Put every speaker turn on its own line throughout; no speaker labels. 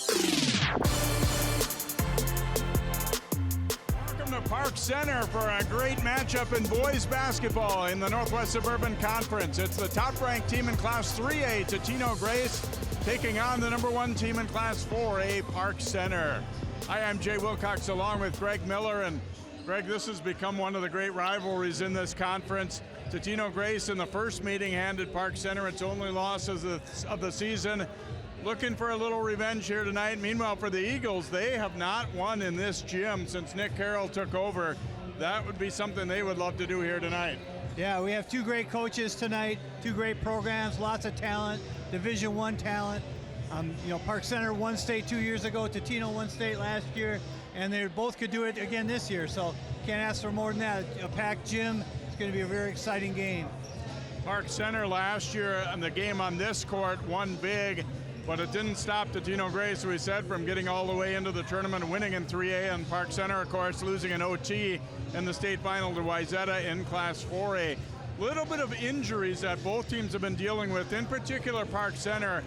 Welcome to Park Center for a great matchup in boys basketball in the Northwest Suburban Conference. It's the top-ranked team in Class 3A, Totino-Grace, taking on the number 1 team in Class 4A, Park Center. Hi, I'm Jay Wilcox along with Greg Miller. And Greg, this has become one of the great rivalries in this conference. Totino-Grace in the first meeting handed Park Center its only loss of the season. Looking for a little revenge here tonight. Meanwhile, for the Eagles, they have not won in this gym since Nick Carroll took over. That would be something they would love to do here tonight.
Yeah, we have 2 great coaches tonight, 2 great programs, lots of talent, Division I talent. Park Center won state 2 years ago, Totino won state last year, and they both could do it again this year. So can't ask for more than that. A packed gym. It's going to be a very exciting game.
Park Center last year on the game on this court won big, but it didn't stop Totino-Grace, we said, from getting all the way into the tournament and winning in 3A, and Park Center, of course, losing an OT in the state final to Wayzata in Class 4A. Little bit of injuries that both teams have been dealing with, in particular Park Center.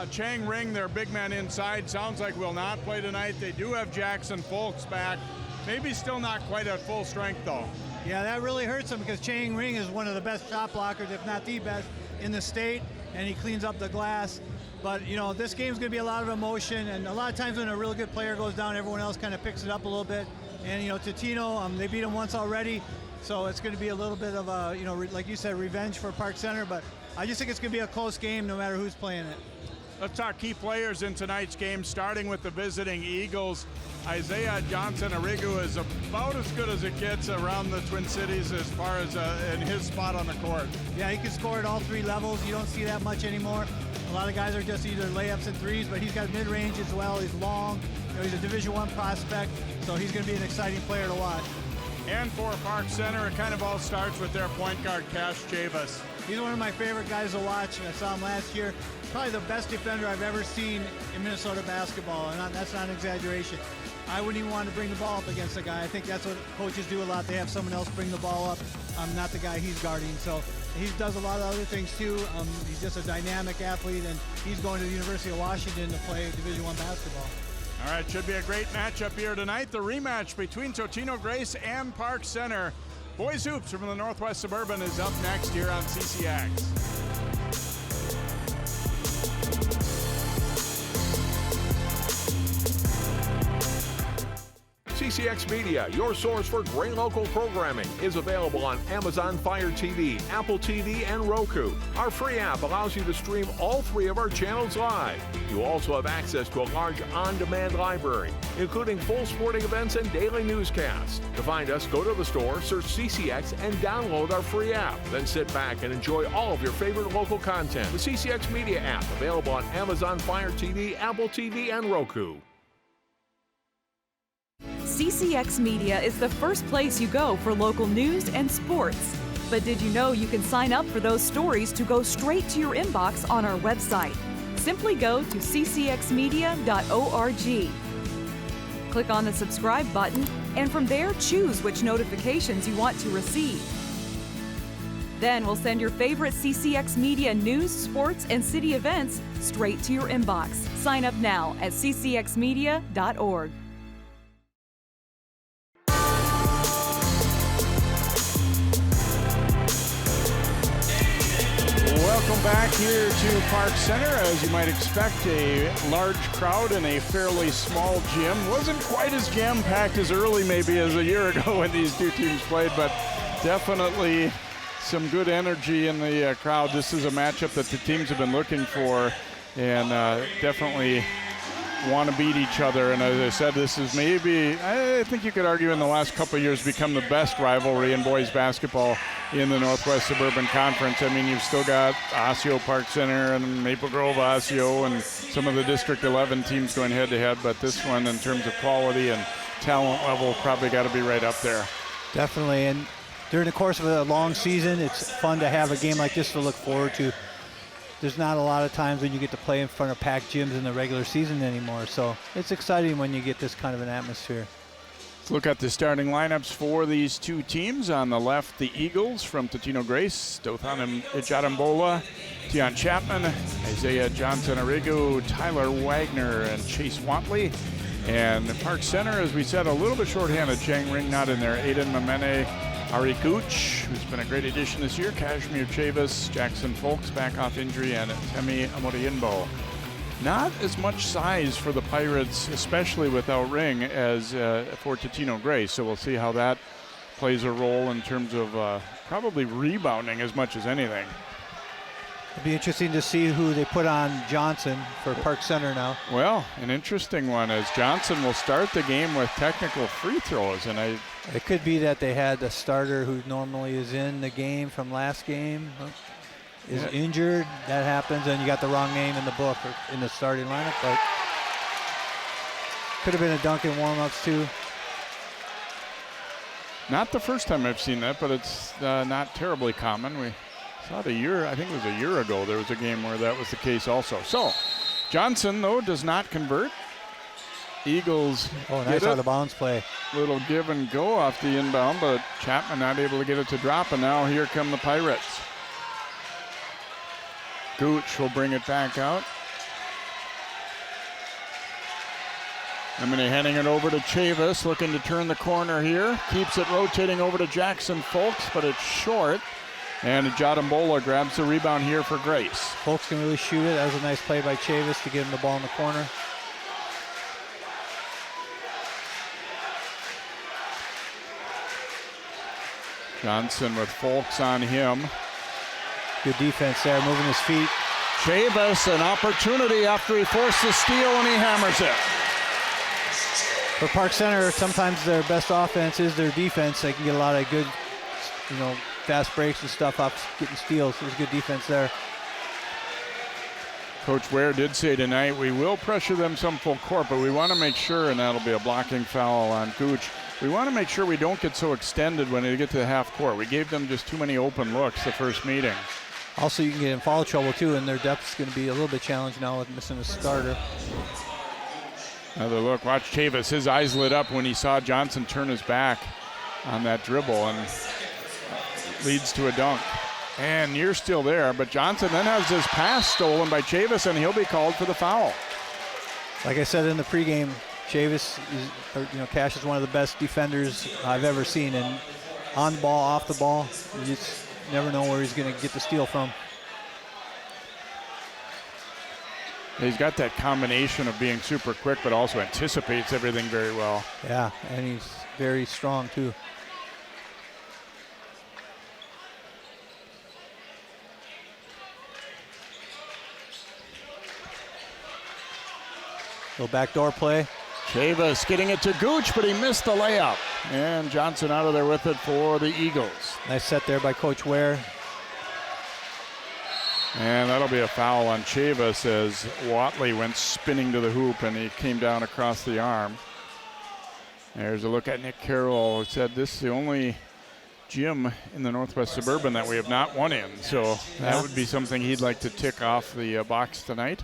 Chang Ring, their big man inside, sounds like will not play tonight. They do have Jackson Folks back. Maybe still not quite at full strength, though.
Yeah, that really hurts them because Chang Ring is one of the best shot blockers, if not the best, in the state, and he cleans up the glass. But, this game's going to be a lot of emotion, and a lot of times when a real good player goes down, everyone else kind of picks it up a little bit. And, Totino, they beat them once already, so it's going to be a little bit of a, like you said, revenge for Park Center. But I just think it's going to be a close game no matter who's playing it.
Let's talk key players in tonight's game, starting with the visiting Eagles. Isaiah Johnson-Arigu is about as good as it gets around the Twin Cities as far as in his spot on the court.
Yeah, he can score at all 3 levels. You don't see that much anymore. A lot of guys are just either layups and threes, but he's got mid-range as well. He's long. He's a Division I prospect, so he's going to be an exciting player to watch.
And for Park Center, it kind of all starts with their point guard, Chavis.
He's one of my favorite guys to watch. I saw him last year. Probably the best defender I've ever seen in Minnesota basketball, and that's not an exaggeration. I wouldn't even want to bring the ball up against the guy. I think that's what coaches do a lot. They have someone else bring the ball up. Not the guy he's guarding. So he does a lot of other things too. He's just a dynamic athlete, and he's going to the University of Washington to play Division I basketball.
All right, should be a great matchup here tonight. The rematch between Totino-Grace and Park Center. Boys Hoops from the Northwest Suburban is up next here on CCX.
CCX Media, your source for great local programming, is available on Amazon Fire TV, Apple TV, and Roku. Our free app allows you to stream all 3 of our channels live. You also have access to a large on-demand library, including full sporting events and daily newscasts. To find us, go to the store, search CCX, and download our free app. Then sit back and enjoy all of your favorite local content. The CCX Media app, available on Amazon Fire TV, Apple TV, and Roku.
CCX Media is the first place you go for local news and sports. But did you know you can sign up for those stories to go straight to your inbox on our website? Simply go to ccxmedia.org. Click on the subscribe button, and from there choose which notifications you want to receive. Then we'll send your favorite CCX Media news, sports, and city events straight to your inbox. Sign up now at ccxmedia.org.
Welcome back here to Park Center. As you might expect, a large crowd in a fairly small gym. Wasn't quite as jam-packed as early maybe as a year ago when these 2 teams played, but definitely some good energy in the crowd. This is a matchup that the teams have been looking for, and definitely want to beat each other. And as I said, this is maybe, I think you could argue, in the last couple of years become the best rivalry in boys basketball in the Northwest Suburban Conference. I mean, you've still got Osseo Park Center and Maple Grove Osseo and some of the District 11 teams going head-to-head, but this one, in terms of quality and talent level, probably got to be right up there.
Definitely, and during the course of a long season, it's fun to have a game like this to look forward to. There's not a lot of times when you get to play in front of packed gyms in the regular season anymore, so it's exciting when you get this kind of an atmosphere.
Look at the starting lineups for these two teams. On the left, the Eagles from Totino-Grace, Dothan Ijadambola, Tion Chapman, Isaiah Johnson-Arigu, Tyler Wagner, and Chase Watley. And Park Center, as we said, a little bit shorthanded. Chang Ring not in there. Aiden Mamene, Arigu, who's been a great addition this year. Casmir, Chavis, Jackson Folks back off injury, and Temi Amoriinbo. Not as much size for the Pirates, especially without Ring, as for Totino-Grace. So we'll see how that plays a role in terms of probably rebounding as much as anything.
It'll be interesting to see who they put on Johnson for Park Center now.
Well, an interesting one, as Johnson will start the game with technical free throws. And
it could be that they had the starter who normally is in the game from last game is injured. That happens, and you got the wrong name in the book or in the starting lineup, but could have been a dunk in warm-ups too.
Not the first time I've seen that, but it's not terribly common. We saw it I think it was a year ago, there was a game where that was the case also. So Johnson, though, does not convert. Eagles
nice out of bounds play.
Little give and go off the inbound, but Chapman not able to get it to drop, and now here come the Pirates. Gooch will bring it back out. Handing it over to Chavis, looking to turn the corner here. Keeps it rotating over to Jackson Folks, but it's short. And Ijadambola grabs the rebound here for Grace.
Folks can really shoot it. That was a nice play by Chavis to get him the ball in the corner.
Johnson with Folks on him.
Good defense there, moving his feet.
Chavis, an opportunity after he forced the steal, and he hammers it.
For Park Center, sometimes their best offense is their defense. They can get a lot of good, fast breaks and stuff off getting steals. There's good defense there.
Coach Ware did say tonight, we will pressure them some full court, but we want to make sure, and that'll be a blocking foul on Gooch, we want to make sure we don't get so extended when they get to the half court. We gave them just too many open looks the first meeting.
Also, you can get in foul trouble too, and their depth is going to be a little bit challenged now with missing a starter.
Another look. Watch Chavis. His eyes lit up when he saw Johnson turn his back on that dribble, and leads to a dunk. And you're still there, but Johnson then has his pass stolen by Chavis, and he'll be called for the foul.
Like I said in the pregame, Chavis Cash is one of the best defenders I've ever seen, and on the ball, off the ball, you just never know where he's going to get the steal from.
He's got that combination of being super quick, but also anticipates everything very well.
Yeah, and he's very strong too. Little backdoor play.
Chavis getting it to Gooch, but he missed the layup. And Johnson out of there with it for the Eagles.
Nice set there by Coach Ware.
And that'll be a foul on Chavis as Watley went spinning to the hoop and he came down across the arm. There's a look at Nick Carroll, who said this is the only gym in the Northwest Suburban that we have not won in. So that would be something he'd like to tick off the box tonight.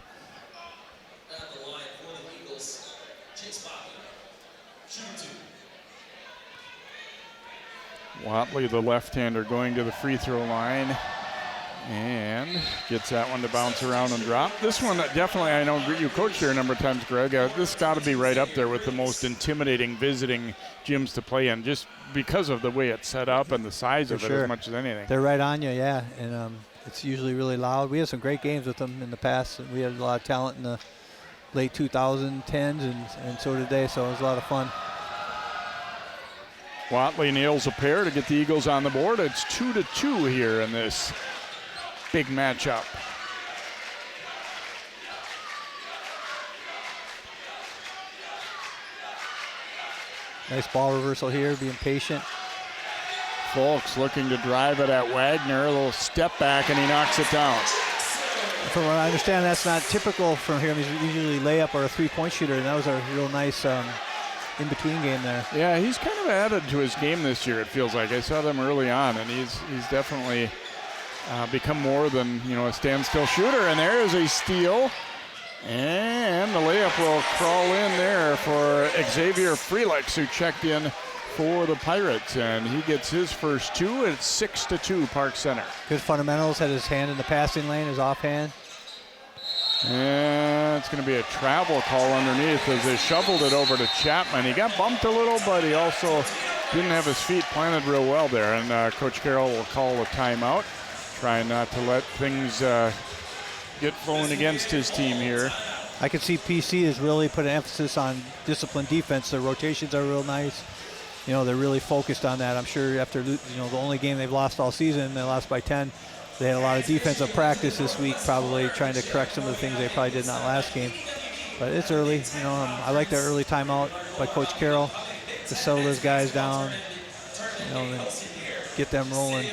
Watley, the left-hander, going to the free throw line and gets that one to bounce around and drop. This one definitely, I know you coached here a number of times, Greg. This got to be right up there with the most intimidating visiting gyms to play in, just because of the way it's set up and the size of it as much as anything.
They're right on you, yeah, and it's usually really loud. We had some great games with them in the past. We had a lot of talent in the late 2010s, and so did they, so it was a lot of fun.
Watley nails a pair to get the Eagles on the board. It's 2-2 here in this big matchup.
Nice ball reversal here, being patient.
Folks looking to drive it at Wagner. A little step back, and he knocks it down.
From what I understand, that's not typical from him. He's usually layup or a three-point shooter, and that was a real nice in-between game there.
Yeah, he's kind of added to his game this year, it feels like. I saw them early on, and he's definitely become more than a standstill shooter. And there is a steal And the layup will crawl in there for Xavier Frelix, who checked in for the Pirates, and he gets his first two. It's 6-2 Park Center.
Good fundamentals, had his hand in the passing lane, his offhand.
And it's going to be a travel call underneath as they shoveled it over to Chapman. He got bumped a little, but he also didn't have his feet planted real well there. And Coach Carroll will call a timeout, trying not to let things get flowing against his team here.
I can see PC has really put an emphasis on disciplined defense. Their rotations are real nice. You know, they're really focused on that. I'm sure after, you know, the only game they've lost all season, they lost by 10. They had a lot of defensive practice this week, probably trying to correct some of the things they probably did in that last game. But it's early. You know, I like that early timeout by Coach Carroll to settle those guys down, you know, and get them rolling.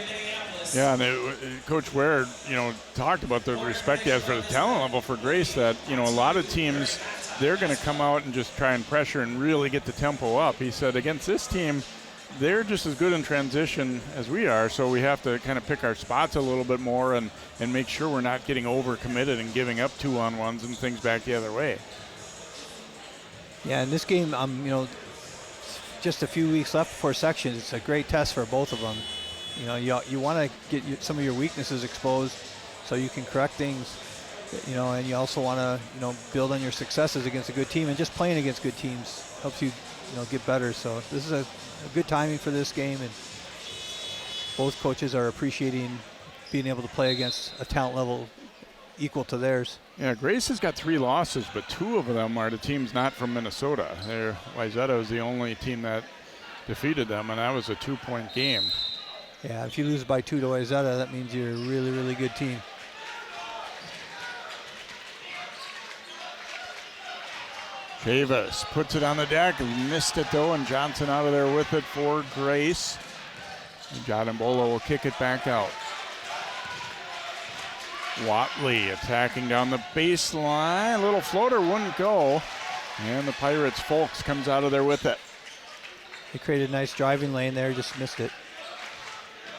Yeah, and Coach Ware, you know, talked about the respect he has for the talent level for Grace, that, you know, a lot of teams, they're going to come out and just try and pressure and really get the tempo up. He said against this team, they're just as good in transition as we are, so we have to kind of pick our spots a little bit more and make sure we're not getting overcommitted and giving up 2-on-1s and things back the other way.
Yeah, in this game, you know, just a few weeks left before sections. It's a great test for both of them. You know, you want to get some of your weaknesses exposed so you can correct things, you know, and you also want to, you know, build on your successes against a good team, and just playing against good teams helps you, you know, get better. So this is a good timing for this game, and both coaches are appreciating being able to play against a talent level equal to theirs.
Yeah, Grace has got 3 losses, but 2 of them are to teams not from Minnesota. Wayzata was the only team that defeated them, and that was a 2-point game.
Yeah, if you lose by 2 to Wayzata, that means you're a really, really good team.
Chavis puts it on the deck, missed it though, and Johnson out of there with it for Grace. Jadimbola will kick it back out. Watley attacking down the baseline. A little floater wouldn't go. And the Pirates, Folks comes out of there with it.
They created a nice driving lane there, just missed it.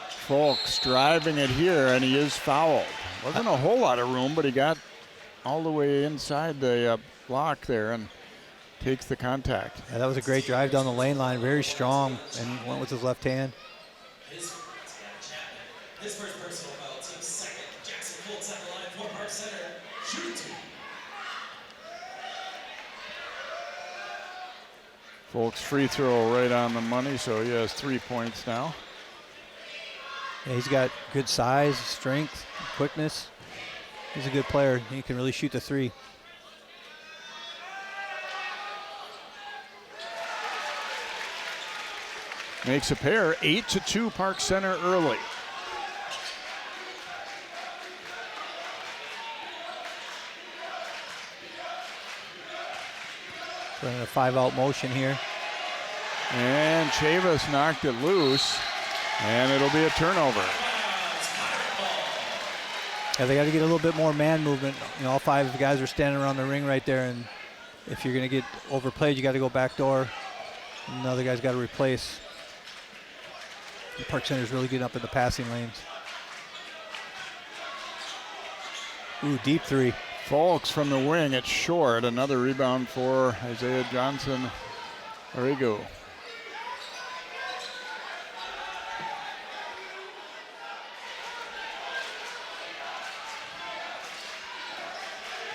Folks driving it here, and he is fouled. Wasn't a whole lot of room, but he got all the way inside the block there and takes the contact.
Yeah, that was a great drive down the lane line, very strong, and went with his left hand.
His first personal foul, team second. Jackson Colts at the line for Park Center. Shooting two.
Folks free throw right on the money, so he has 3 points now.
Yeah, he's got good size, strength, quickness. He's a good player. He can really shoot the 3.
Makes a pair, 8-2 Park Center early.
Running a 5-out motion here.
And Chavis knocked it loose, and it'll be a turnover.
Yeah, they got to get a little bit more man movement. You know, all 5 guys are standing around the ring right there, and if you're going to get overplayed, you got to go back door. And the other guy's got to replace. The Park Center's really getting up in the passing lanes. Ooh, deep 3.
Folks from the wing, it's short. Another rebound for Isaiah Johnson-Arigu.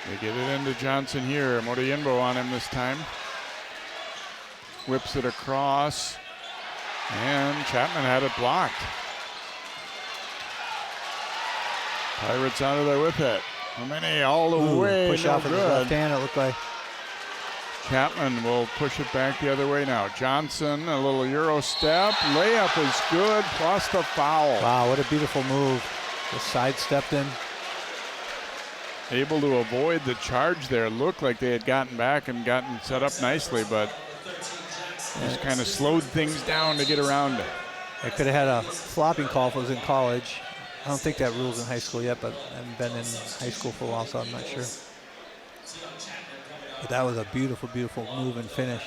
They get it into Johnson here. Moriembo on him this time. Whips it across. And Chapman had it blocked. Pirates out of there with it. Mene all the way.
Push
no
off with his
good.
left hand, it looked like.
Chapman will push it back the other way now. Johnson, a little Euro step. Layup is good, plus the foul.
Wow, what a beautiful move. Just sidestepped in.
Able to avoid the charge there. Looked like they had gotten back and gotten set up nicely, but just kind of slowed things down to get around it.
I could have had a flopping call if it was in college. I don't think that rule's in high school yet, but I haven't been in high school for a while, so I'm not sure. But that was a beautiful, beautiful move and finish.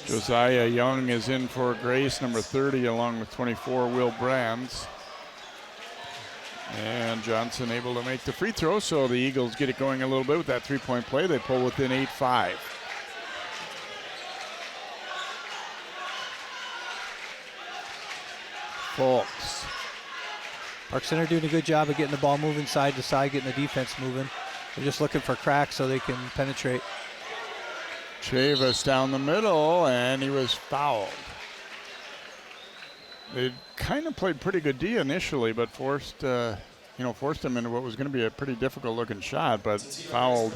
Josiah Young is in for Grace, number 30, along with 24, Will Brands. And Johnson able to make the free throw, so the Eagles get it going a little bit with that three-point play. They pull within 8-5. Folks.
Park Center doing a good job of getting the ball moving side to side, getting the defense moving. They're just looking for cracks so they can penetrate.
Chavis down the middle, and he was fouled. They kind of played pretty good D initially, but forced him into what was going to be a pretty difficult-looking shot, but fouled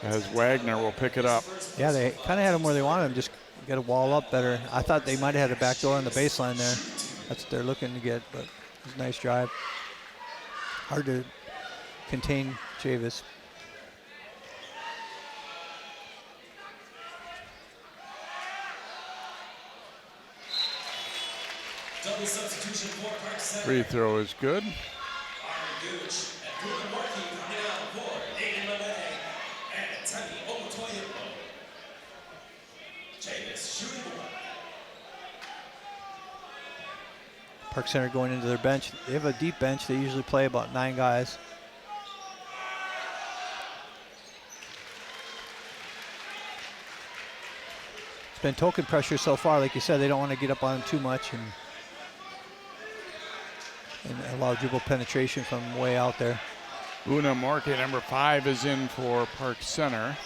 as Wagner will pick it up.
Yeah, they kind of had him where they wanted him, just get a wall up better. I thought they might have had a back door on the baseline there. That's what they're looking to get, but it's a nice drive. Hard to contain Chavis.
Double substitution for Park Center.
Free throw is good.
Arigu and Ruben Markey coming out for Aiden Malay and Tani Omotoyimbo. Chavis shooting the one.
Park Center going into their bench. They have a deep bench. They usually play about 9 guys. It's been token pressure so far. Like you said, they don't want to get up on them too much and allow dribble penetration from way out there.
Una Morke, number 5, is in for Park Center.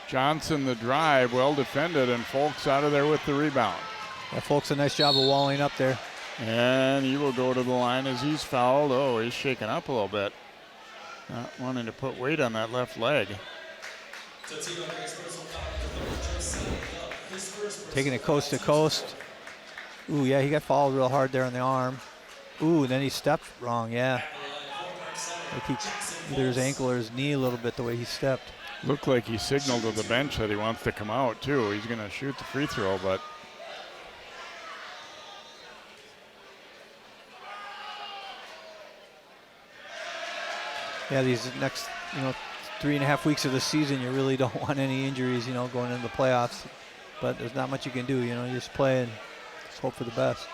Johnson the drive, well defended, and Folks out of there with the rebound.
Yeah, Folks a nice job of walling up there.
And he will go to the line as he's fouled. Oh, he's shaking up a little bit. Not wanting to put weight on that left leg.
Taking it coast to coast. Ooh, yeah, he got fouled real hard there on the arm. Ooh, and then he stepped wrong, yeah. Like either his ankle or his knee a little bit the way he stepped.
Looked like he signaled to the bench that he wants to come out, too. He's going to shoot the free throw, but...
Yeah, these next, 3.5 weeks of the season, you really don't want any injuries, going into the playoffs. But there's not much you can do, you just play and just hope for the best.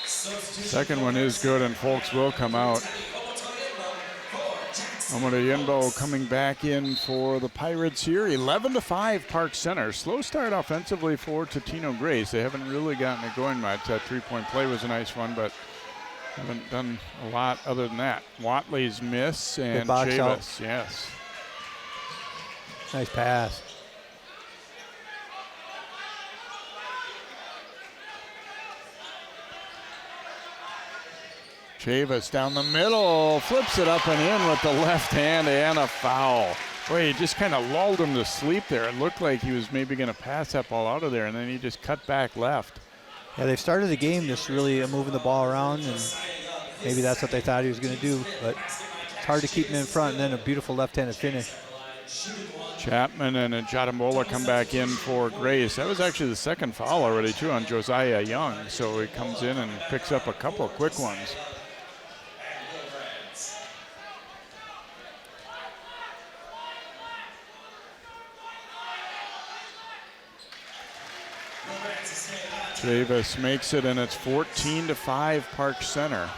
Second one is good, and Folks will come out. Omotoyimbo coming back in for the Pirates here. 11-5 Park Center. Slow start offensively for Totino-Grace. They haven't really gotten it going much. That three-point play was a nice one, but haven't done a lot other than that. Watley's miss and Chavis, yes.
Nice pass.
Chavis down the middle, flips it up and in with the left hand and a foul. Boy, he just kind of lulled him to sleep there. It looked like he was maybe going to pass that ball out of there, and then he just cut back left.
Yeah, they've started the game just really moving the ball around, and maybe that's what they thought he was going to do, but it's hard to keep him in front, and then a beautiful left-handed finish.
Chapman and Jatambola come back in for Grace. That was actually the second foul already, too, on Josiah Young, so he comes in and picks up a couple of quick ones. Chavis makes it, and it's 14-5 Park Center.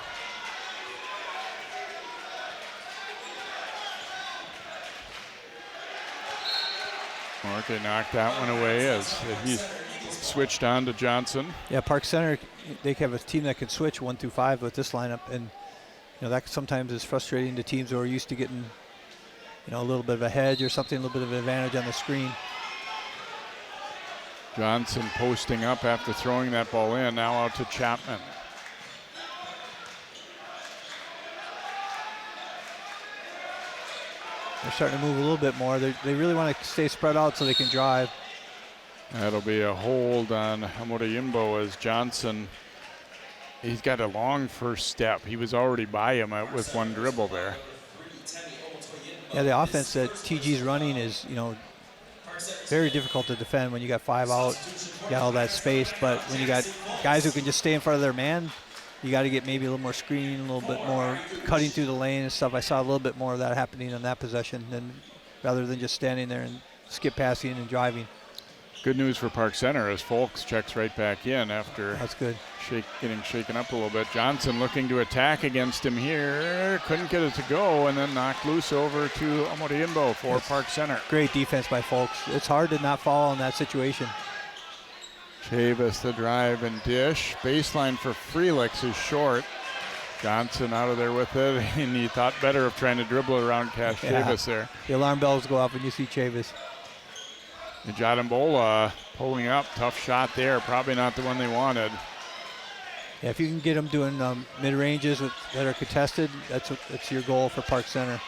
Marke knocked that one away as he switched on to Johnson.
Yeah, Park Center, they have a team that can switch 1 through 5 with this lineup, and that sometimes is frustrating to teams who are used to getting a little bit of a hedge or something, a little bit of an advantage on the screen.
Johnson posting up after throwing that ball in, now out to Chapman.
They're starting to move a little bit more. They really want to stay spread out so they can drive.
That'll be a hold on Omotoyimbo as Johnson, he's got a long first step. He was already by him with one dribble there.
Yeah, the offense that TG's running is, very difficult to defend when you got 5 out, you got all that space. But when you got guys who can just stay in front of their man, you got to get maybe a little more screening, a little bit more cutting through the lane and stuff. I saw a little bit more of that happening on that possession rather than just standing there and skip passing and driving.
Good news for Park Center as Folks checks right back in after
That's good.
getting shaken up a little bit. Johnson looking to attack against him here. Couldn't get it to go, and then knocked loose over to Amodiimbo for Park Center.
Great defense by Folks. It's hard to not fall in that situation.
Chavis the drive and dish. Baseline for Frelix is short. Johnson out of there with it, and he thought better of trying to dribble around Chavis there.
The alarm bells go off when you see Chavis.
Jadambola pulling up. Tough shot there. Probably not the one they wanted.
Yeah, if you can get them doing mid-ranges that are contested, that's your goal for Park Center.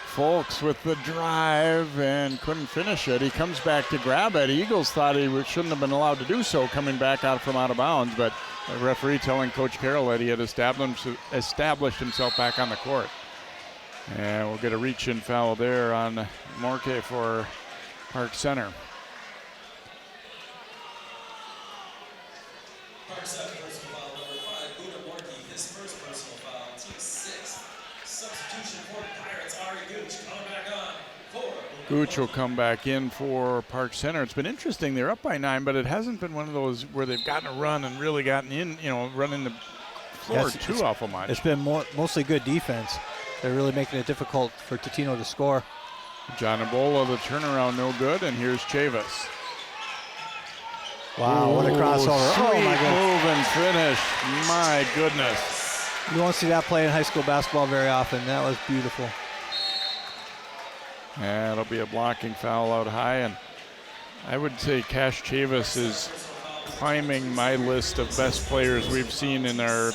Folks with the drive and couldn't finish it. He comes back to grab it. Eagles thought he shouldn't have been allowed to do so coming back out from out of bounds, but the referee telling Coach Carroll that he had established himself back on the court. And we'll get a reach-in foul there on Morke for Park Center.
Park Center personal foul number 5, Buddha Morkey, his first personal foul, team 6. Substitution for Pirates, Arigu coming back on for.
Gooch will come back in for Park Center. It's been interesting. They're up by 9, but it hasn't been one of those where they've gotten a run and really gotten in, running the floor too awful much.
It's been mostly good defense. They're really making it difficult for Totino to score.
Jadambola, the turnaround, no good, and here's Chavis.
Wow, what a crossover.
Sweet
my goodness.
move and finish. My goodness.
You won't see that play in high school basketball very often. That was beautiful.
And it'll be a blocking foul out high, and I would say Cash Chavis is climbing my list of best players we've seen in our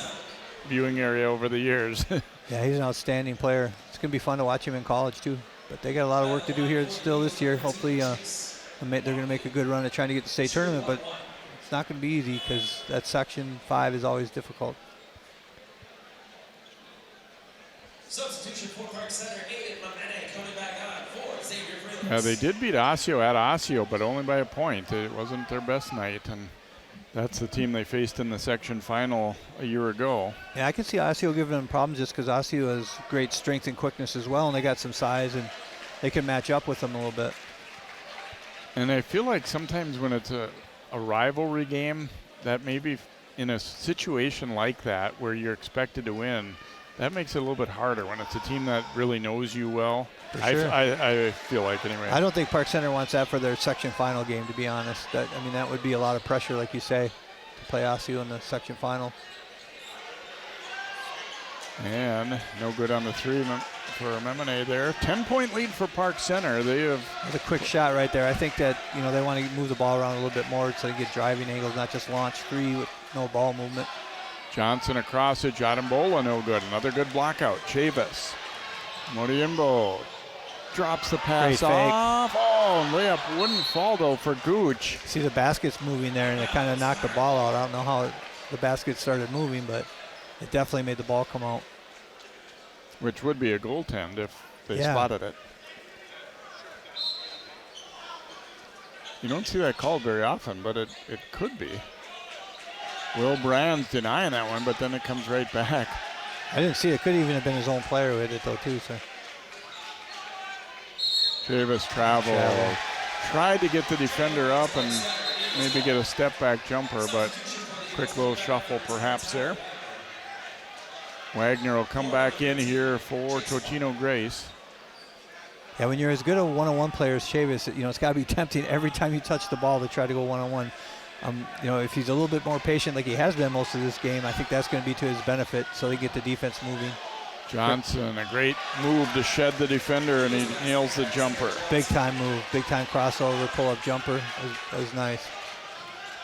viewing area over the years.
Yeah, he's an outstanding player. It's going to be fun to watch him in college, too. But they got a lot of work to do here still this year. Hopefully they're going to make a good run at trying to get the state tournament, but it's not going to be easy because that Section 5 is always difficult.
Substitution for Park Center, Aiden Mamene coming back on for Xavier Frelix.
They did beat Osseo at Osseo, but only by a point. It wasn't their best night, and that's the team they faced in the section final a year ago.
Yeah, I can see Osseo giving them problems just because Osseo has great strength and quickness as well, and they got some size, and they can match up with them a little bit.
And I feel like sometimes when it's a rivalry game, that maybe in a situation like that where you're expected to win, that makes it a little bit harder when it's a team that really knows you well.
For sure.
I feel like anyway.
I don't think Park Center wants that for their section final game, to be honest. That would be a lot of pressure, like you say, to play Osseo in the section final.
And no good on the three for Memone there. 10-point lead for Park Center. They have
a quick shot right there. I think that they want to move the ball around a little bit more so they get driving angles, not just launch three with no ball movement.
Johnson across it. Jadambola no good. Another good block out. Chavis. Modiimbo drops the pass off. Oh, and layup wouldn't fall though for Gooch.
See the basket's moving there and it kind of knocked the ball out. I don't know how the basket started moving, but it definitely made the ball come out.
Which would be a goaltend if they spotted it. You don't see that called very often, but it could be. Will Brand's denying that one, but then it comes right back.
I didn't see it. Could even have been his own player who hit it though too. So.
Chavis travel. Tried to get the defender up and maybe get a step back jumper, but quick little shuffle perhaps there. Wagner will come back in here for Totino-Grace.
Yeah, when you're as good a one-on-one player as Chavis, it's got to be tempting every time you touch the ball to try to go one-on-one. If he's a little bit more patient like he has been most of this game, I think that's going to be to his benefit so they get the defense moving.
Johnson, a great move to shed the defender, and he nails the jumper.
Big time move, big time crossover, pull-up jumper. That was nice.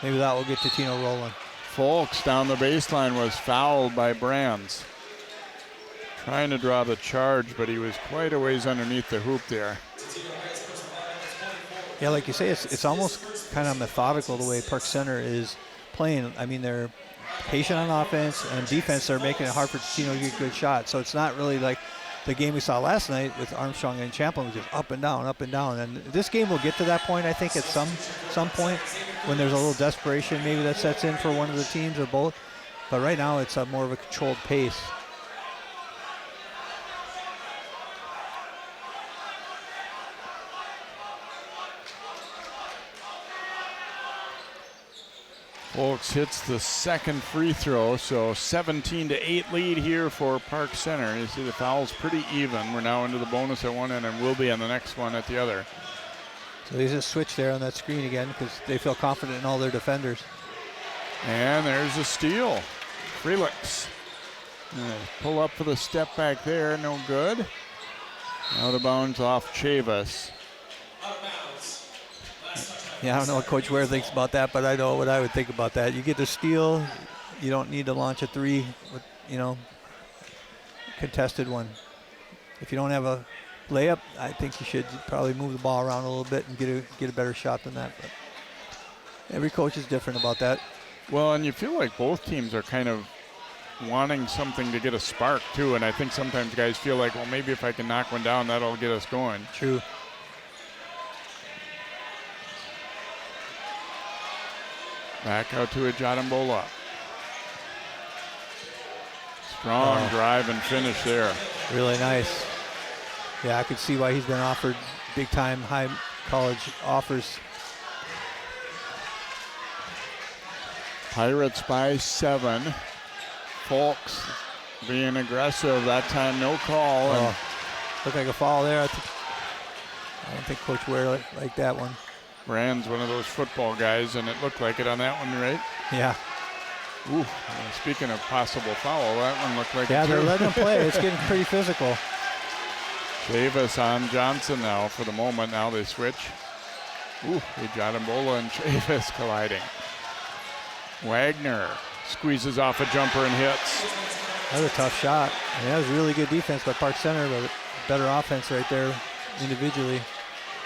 Maybe that will get Totino rolling.
Folks down the baseline was fouled by Brands. Trying to draw the charge, but he was quite a ways underneath the hoop there.
Yeah, like you say, it's almost kind of methodical the way Park Center is playing. I mean, they're patient on offense and defense. They're making it hard for Totino to get good shots. So it's not really like the game we saw last night with Armstrong and Champlin, was just up and down, up and down. And this game will get to that point, I think, at some point when there's a little desperation maybe that sets in for one of the teams or both. But right now it's more of a controlled pace.
Folks hits the second free throw, so 17-8 lead here for Park Center. You see the foul's pretty even. We're now into the bonus at one end and will be on the next one at the other.
So they just switch there on that screen again because they feel confident in all their defenders.
And there's a steal. Felix. Pull up for the step back there, no good. Out of bounds off Chavis.
Yeah, I don't know what Coach Ware thinks about that, but I know what I would think about that. You get the steal, you don't need to launch a three with, contested one. If you don't have a layup, I think you should probably move the ball around a little bit and get a better shot than that. But every coach is different about that.
Well, and you feel like both teams are kind of wanting something to get a spark too, and I think sometimes guys feel like, well, maybe if I can knock one down, that'll get us going.
True.
Back out to Ijadambola. Strong drive and finish there.
Really nice. Yeah, I could see why he's been offered big-time high college offers.
Pirates by 7. Folks being aggressive. That time, no call.
Oh, looked like a foul there. I don't think Coach Ware liked that one.
Brand's one of those football guys, and it looked like it on that one, right?
Yeah.
Ooh, speaking of possible foul, that one looked like
yeah,
it
they're
too.
letting him play. It's getting pretty physical.
Chavis on Johnson now for the moment. Now they switch. Ooh, Ijadambola and Chavis colliding. Wagner squeezes off a jumper and hits.
Another tough shot. I mean, that was really good defense by Park Center, but better offense right there individually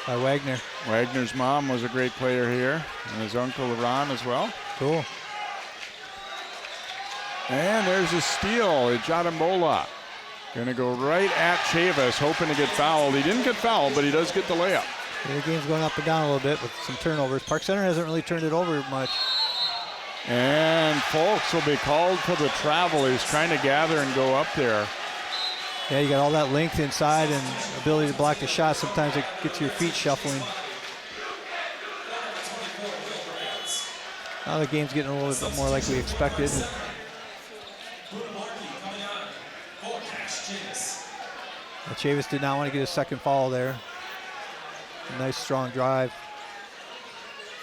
by Wagner.
Wagner's mom was a great player here, and his uncle Ron as well.
Cool.
And there's a steal. Ijadambola going to go right at Chavis, hoping to get fouled. He didn't get fouled, but he does get the layup.
Yeah, the game's going up and down a little bit with some turnovers. Park Center hasn't really turned it over much.
And Folks will be called for the travel. He's trying to gather and go up there.
Yeah, you got all that length inside and ability to block the shot. Sometimes it gets your feet shuffling. Now the game's getting a little bit more like we expected. Chavis did not want to get a second foul there. A nice strong drive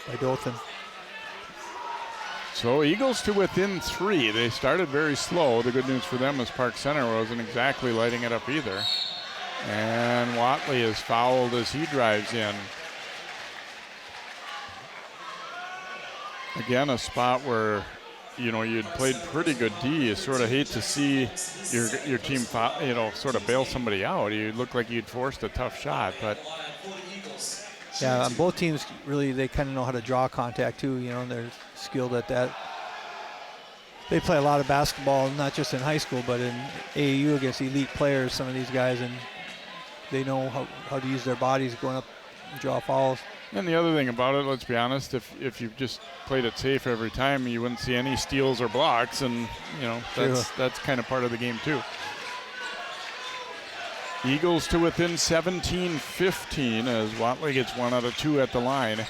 by Dothan.
So Eagles to within 3. They started very slow. The good news for them is Park Center wasn't exactly lighting it up either. And Watley is fouled as he drives in. Again, a spot where, you'd played pretty good D. You sort of hate to see your team, sort of bail somebody out. You look like you'd forced a tough shot, but.
Yeah, on both teams, really, they kind of know how to draw contact too, and they're skilled at that. They play a lot of basketball, not just in high school, but in AAU against elite players, some of these guys, and they know how to use their bodies going up and draw fouls.
And the other thing about it, let's be honest, if you just played it safe every time, you wouldn't see any steals or blocks, and that's kind of part of the game too. Eagles to within 17-15 as Watley gets 1 out of 2 at the line.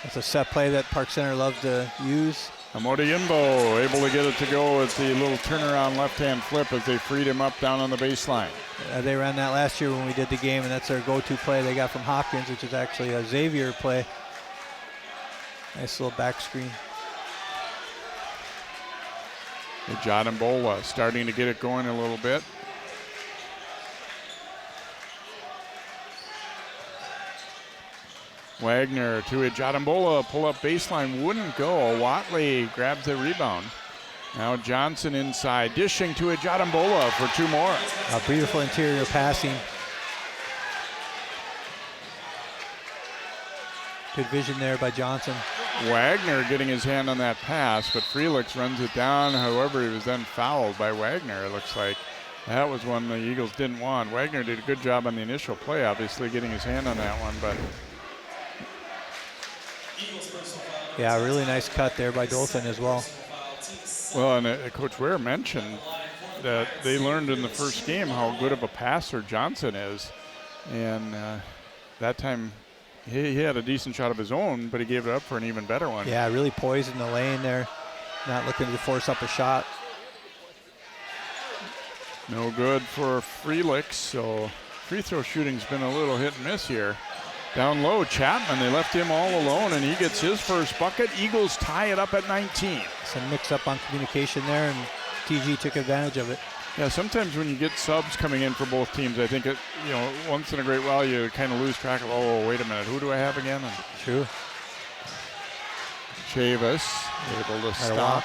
That's a set play that Park Center loves to use.
Amodiyimbo able to get it to go with the little turnaround left-hand flip as they freed him up down on the baseline.
They ran that last year when we did the game, and that's their go-to play they got from Hopkins, which is actually a Xavier play. Nice little back screen.
Ijadambola starting to get it going a little bit. Wagner to Ijadambola, pull up baseline, wouldn't go. Watley grabs the rebound. Now Johnson inside, dishing to Ijadambola for 2 more.
A beautiful interior passing. Good vision there by Johnson.
Wagner getting his hand on that pass, but Felix runs it down. However, he was then fouled by Wagner, it looks like. That was one the Eagles didn't want. Wagner did a good job on the initial play, obviously, getting his hand on that one, but.
Yeah, really nice cut there by Dothan as well.
Well, and Coach Ware mentioned that they learned in the first game how good of a passer Johnson is. And that time he had a decent shot of his own, but he gave it up for an even better one.
Yeah, really poised in the lane there, not looking to force up a shot.
No good for Frelick, so free throw shooting's been a little hit and miss here. Down low, Chapman, they left him all alone, and he gets his first bucket. Eagles tie it up at 19.
Some mix-up on communication there, and TG took advantage of it.
Yeah, sometimes when you get subs coming in for both teams, I think once in a great while you kind of lose track of, oh, wait a minute, who do I have again? And
True.
Chavis able to stop.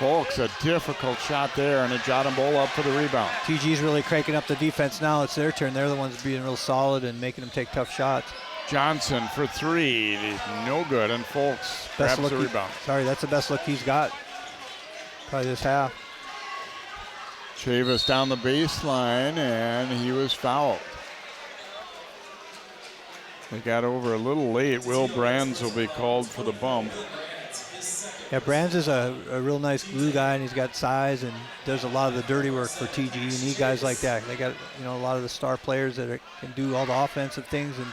Folks, a difficult shot there, and a Jadambola up for the rebound.
TG's really cranking up the defense now. It's their turn. They're the ones being real solid and making them take tough shots.
Johnson for three, no good, and Folks grabs the rebound.
Sorry, that's the best look he's got probably this half.
Chavis down the baseline, and he was fouled. They got over a little late. Will Brands will be called for the bump.
Yeah, Brands is a real nice glue guy, and he's got size and does a lot of the dirty work for TG. You need guys like that. They got a lot of the star players that can do all the offensive things and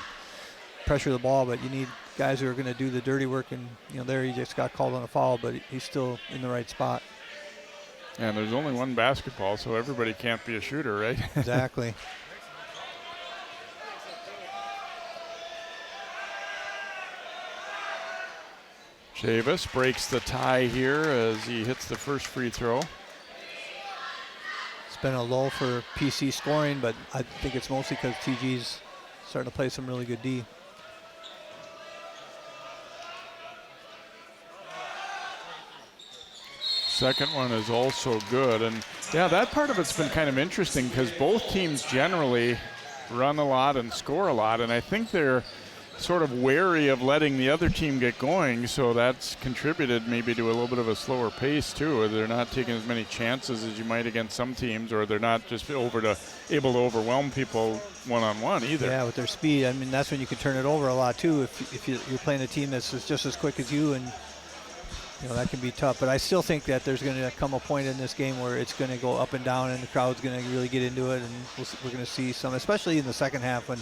pressure the ball, but you need guys who are going to do the dirty work. And there he just got called on a foul, but he's still in the right spot.
And there's only one basketball, so everybody can't be a shooter, right?
Exactly.
Chavis breaks the tie here as he hits the first free throw.
It's been a lull for PC scoring, but I think it's mostly because TG's starting to play some really good D.
Second one is also good, and yeah, that part of it's been kind of interesting because both teams generally run a lot and score a lot, and I think they're sort of wary of letting the other team get going, so that's contributed maybe to a little bit of a slower pace too, or they're not taking as many chances as you might against some teams, or they're not just able to overwhelm people one-on-one either.
Yeah, with their speed, I mean, that's when you can turn it over a lot too, if you're playing a team that's just as quick as you, and that can be tough. But I still think that there's going to come a point in this game where it's going to go up and down, and the crowd's going to really get into it, and we're going to see some, especially in the second half when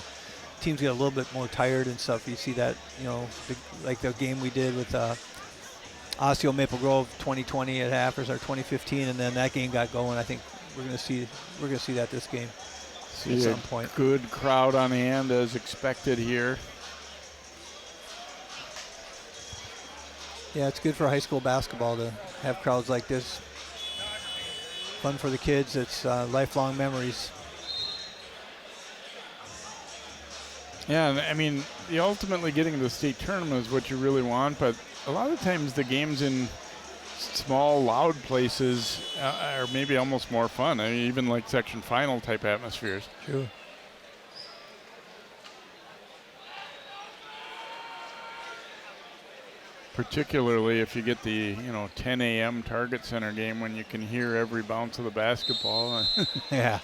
teams get a little bit more tired and stuff. You see that, like the game we did with Osseo Maple Grove 2020 at half, or 2015, and then that game got going. I think we're going to see that this game at some point.
Good crowd on hand as expected here.
Yeah, it's good for high school basketball to have crowds like this. Fun for the kids. It's lifelong memories.
Yeah, and I mean, ultimately getting to the state tournament is what you really want, but a lot of times the games in small, loud places are maybe almost more fun. I mean, even like section final type atmospheres.
True.
Particularly if you get the 10 a.m. Target Center game when you can hear every bounce of the basketball.
Yeah.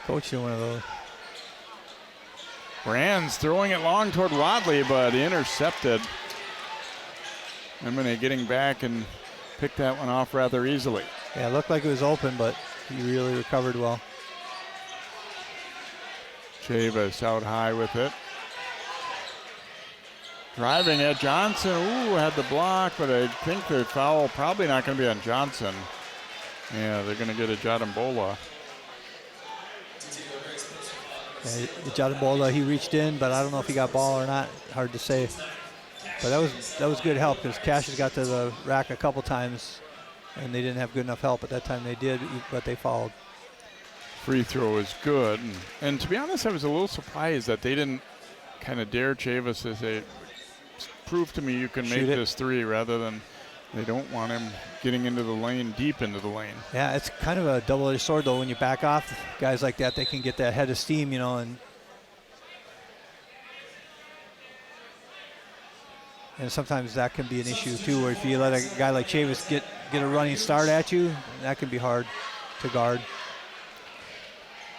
Coach did one of those.
Brands throwing it long toward Wadley, but intercepted. Emine getting back and picked that one off rather easily.
Yeah, it looked like it was open, but he really recovered well.
Chavis out high with it. Driving at Johnson. Ooh, had the block, but I think the foul probably not going to be on Johnson. Yeah, they're going to get a Jadambola.
Jadambola, he reached in, but I don't know if he got ball or not. Hard to say. But that was good help because Cassius got to the rack a couple times, and they didn't have good enough help at that time. They did, but they fouled.
Free throw is good. And to be honest, I was a little surprised that they didn't kind of dare Chavis to say, prove to me you can make this three, rather than they don't want him getting into the lane, deep into the lane.
Yeah, it's kind of a double-edged sword, though. When you back off, guys like that, they can get that head of steam, and sometimes that can be an issue, too, where if you let a guy like Chavis get a running start at you, that can be hard to guard.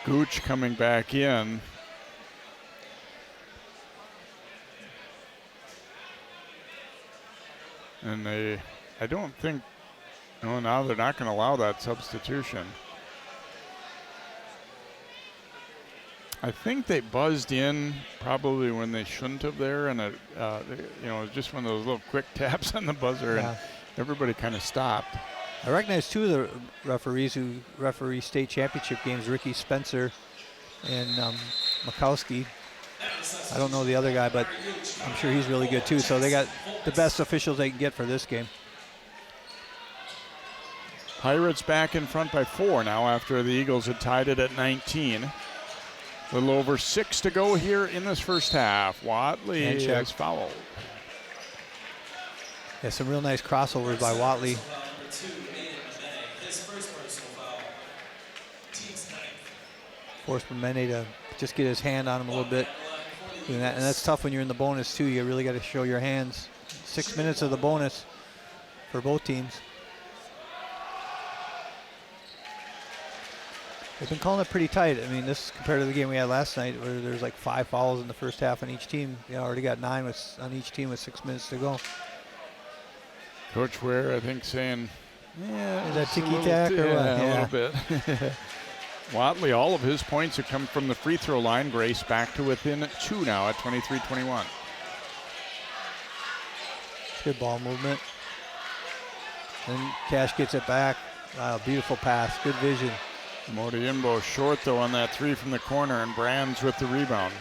Gooch coming back in. And I don't think, now they're not going to allow that substitution. I think they buzzed in probably when they shouldn't have there, and it was just one of those little quick taps on the buzzer, and everybody kind of stopped.
I recognize two of the referees who referee state championship games, Ricky Spencer and Mikowski. I don't know the other guy, but I'm sure he's really good too. So they got the best officials they can get for this game.
Pirates back in front by 4 now after the Eagles had tied it at 19. A little over 6 to go here in this first half. Watley is fouled.
Yeah, some real nice crossovers by Watley. Forced Mene to just get his hand on him a little bit. Doing that. And that's tough when you're in the bonus too. You really got to show your hands. 6 minutes of the bonus for both teams. They've been calling it pretty tight. I mean, this compared to the game we had last night where there's like 5 fouls in the first half on each team. Already got 9 on each team with 6 minutes to go.
Coach Ware, I think, saying,
is that ticky-tack or what?
Yeah, a little bit. Watley, all of his points have come from the free throw line. Grace back to within 2 now at 23-21.
Good ball movement. And Cash gets it back. Wow, beautiful pass. Good vision.
Modiimbo short, though, on that 3 from the corner, and Brands with the rebound.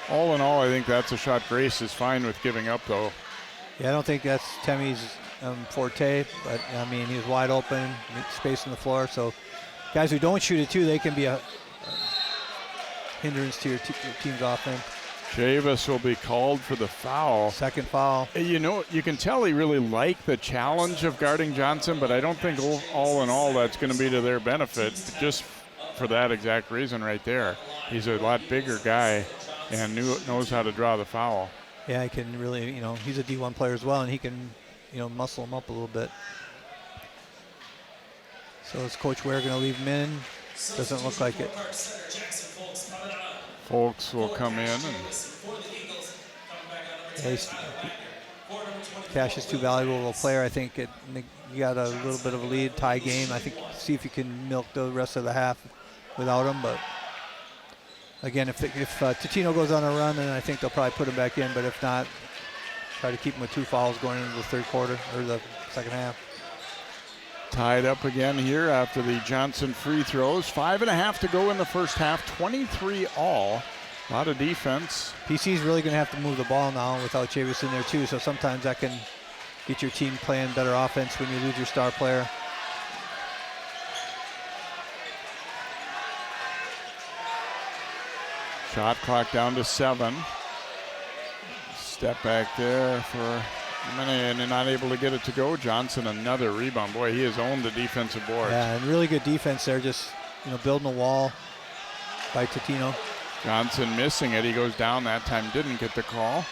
All in all, I think that's a shot Grace is fine with giving up, though.
Yeah, I don't think that's Temmie's forte, but, I mean, he was wide open, space on the floor, so guys who don't shoot it, too, they can be a hindrance to your team's offense.
Chavis will be called for the foul.
Second foul.
You know, you can tell he really liked the challenge of guarding Johnson, but I don't think all in all that's going to be to their benefit, just for that exact reason right there. He's a lot bigger guy and knows how to draw the foul.
Yeah, he can really, he's a D1 player as well, and he can, muscle him up a little bit. So is Coach Ware going to leave him in? Doesn't look like it.
Folks will come in. And
Cash is too valuable of a player. I think you got a little bit of a lead, tie game. I think see if you can milk the rest of the half without him. But again, if Totino goes on a run, then I think they'll probably put him back in. But if not, try to keep him with 2 fouls going into the third quarter or the second half.
Tied up again here after the Johnson free throws. 5.5 to go in the first half. 23 all. A lot of defense.
PC's really going to have to move the ball now without Chavis in there too. So sometimes that can get your team playing better offense when you lose your star player.
Shot clock down to 7. Step back there for Mene, and not able to get it to go. Johnson, another rebound. Boy, he has owned the defensive board.
Yeah, and really good defense there. Just building a wall by Totino.
Johnson missing it. He goes down that time. Didn't get the call.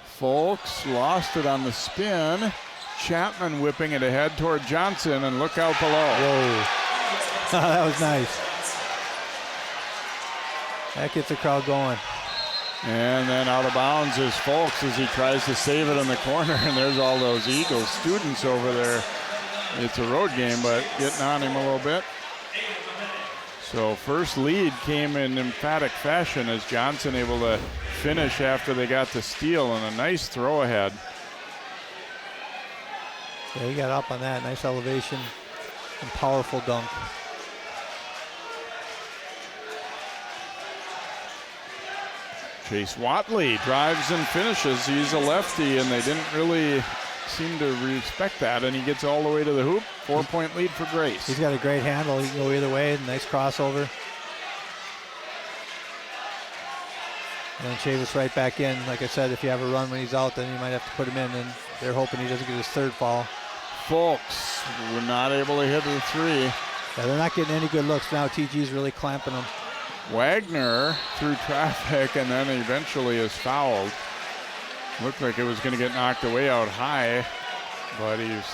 Folks lost it on the spin. Chapman whipping it ahead toward Johnson, and look out below.
Whoa. That was nice. That gets the crowd going.
And then out of bounds is Folks as he tries to save it in the corner, and there's all those Eagles students over there. It's a road game, but getting on him a little bit. So first lead came in emphatic fashion as Johnson able to finish after they got the steal, and a nice throw ahead.
Yeah, he got up on that. Nice elevation and powerful dunk.
Chase Watley drives and finishes. He's a lefty, and they didn't really seem to respect that, and he gets all the way to the hoop. 4-point lead for Grace.
He's got a great handle. He can go either way. Nice crossover. And then Chavis right back in. Like I said, if you have a run when he's out, then you might have to put him in, and they're hoping he doesn't get his third foul.
Folks were not able to hit the 3.
Yeah, they're not getting any good looks now. TG's really clamping them.
Wagner through traffic and then eventually is fouled. Looked like it was going to get knocked away out high, but he's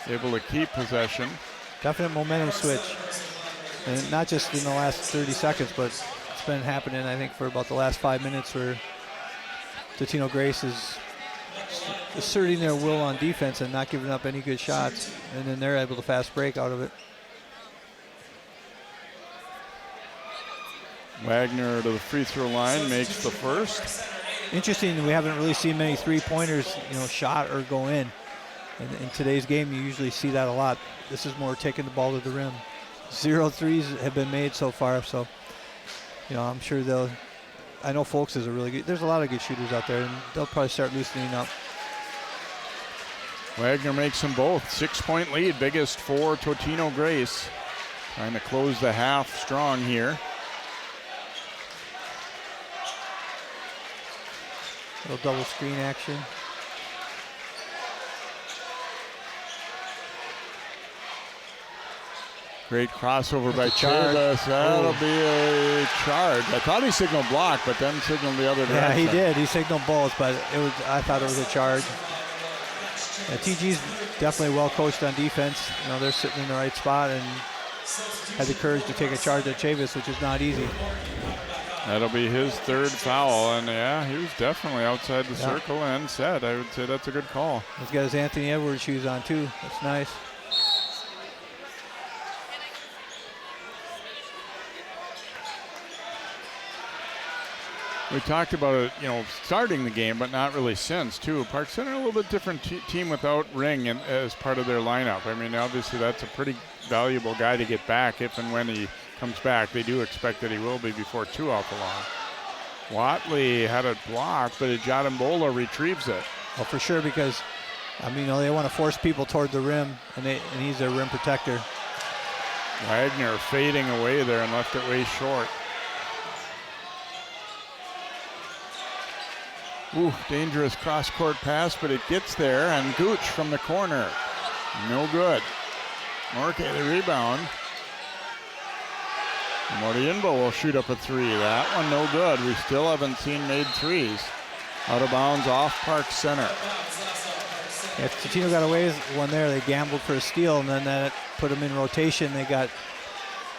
able to keep possession.
Definite momentum switch. And not just in the last 30 seconds, but it's been happening, I think, for about the last 5 minutes where Totino-Grace is asserting their will on defense and not giving up any good shots. And then they're able to fast break out of it.
Wagner to the free throw line, makes the first.
Interesting, we haven't really seen many three-pointers, shot or go in. In today's game, you usually see that a lot. This is more taking the ball to the rim. 0 threes have been made so far, so I'm sure I know Folks is a really good. There's a lot of good shooters out there, and they'll probably start loosening up.
Wagner makes them both. 6-point lead, biggest for Totino-Grace. Trying to close the half strong here.
Little double screen action.
Great crossover by
charge.
Chavis. That'll be a charge. I thought he signaled block, but then signaled the other direction.
Yeah, he did. He signaled both, but I thought it was a charge. Yeah, TG's definitely well coached on defense. They're sitting in the right spot and had the courage to take a charge at Chavis, which is not easy.
That'll be his third foul, and yeah, he was definitely outside the circle and set. I would say that's a good call.
He's got his Anthony Edwards shoes on too. That's nice.
We talked about it, starting the game, but not really since, too. Park Center, a little bit different team without Ring as part of their lineup. I mean, obviously that's a pretty valuable guy to get back if and when he comes back. They do expect that he will be before too awful long. Watley had it blocked, but Jadimbola retrieves it.
Well, for sure, because, they want to force people toward the rim, and he's their rim protector.
Wagner fading away there and left it way short. Ooh, dangerous cross-court pass, but it gets there, and Gooch from the corner. No good. Morke the rebound. Moriimbo will shoot up a three. That one no good. We still haven't seen made threes. Out of bounds off Park Center.
Yeah, Totino got away with one there. They gambled for a steal, and then that put them in rotation. They got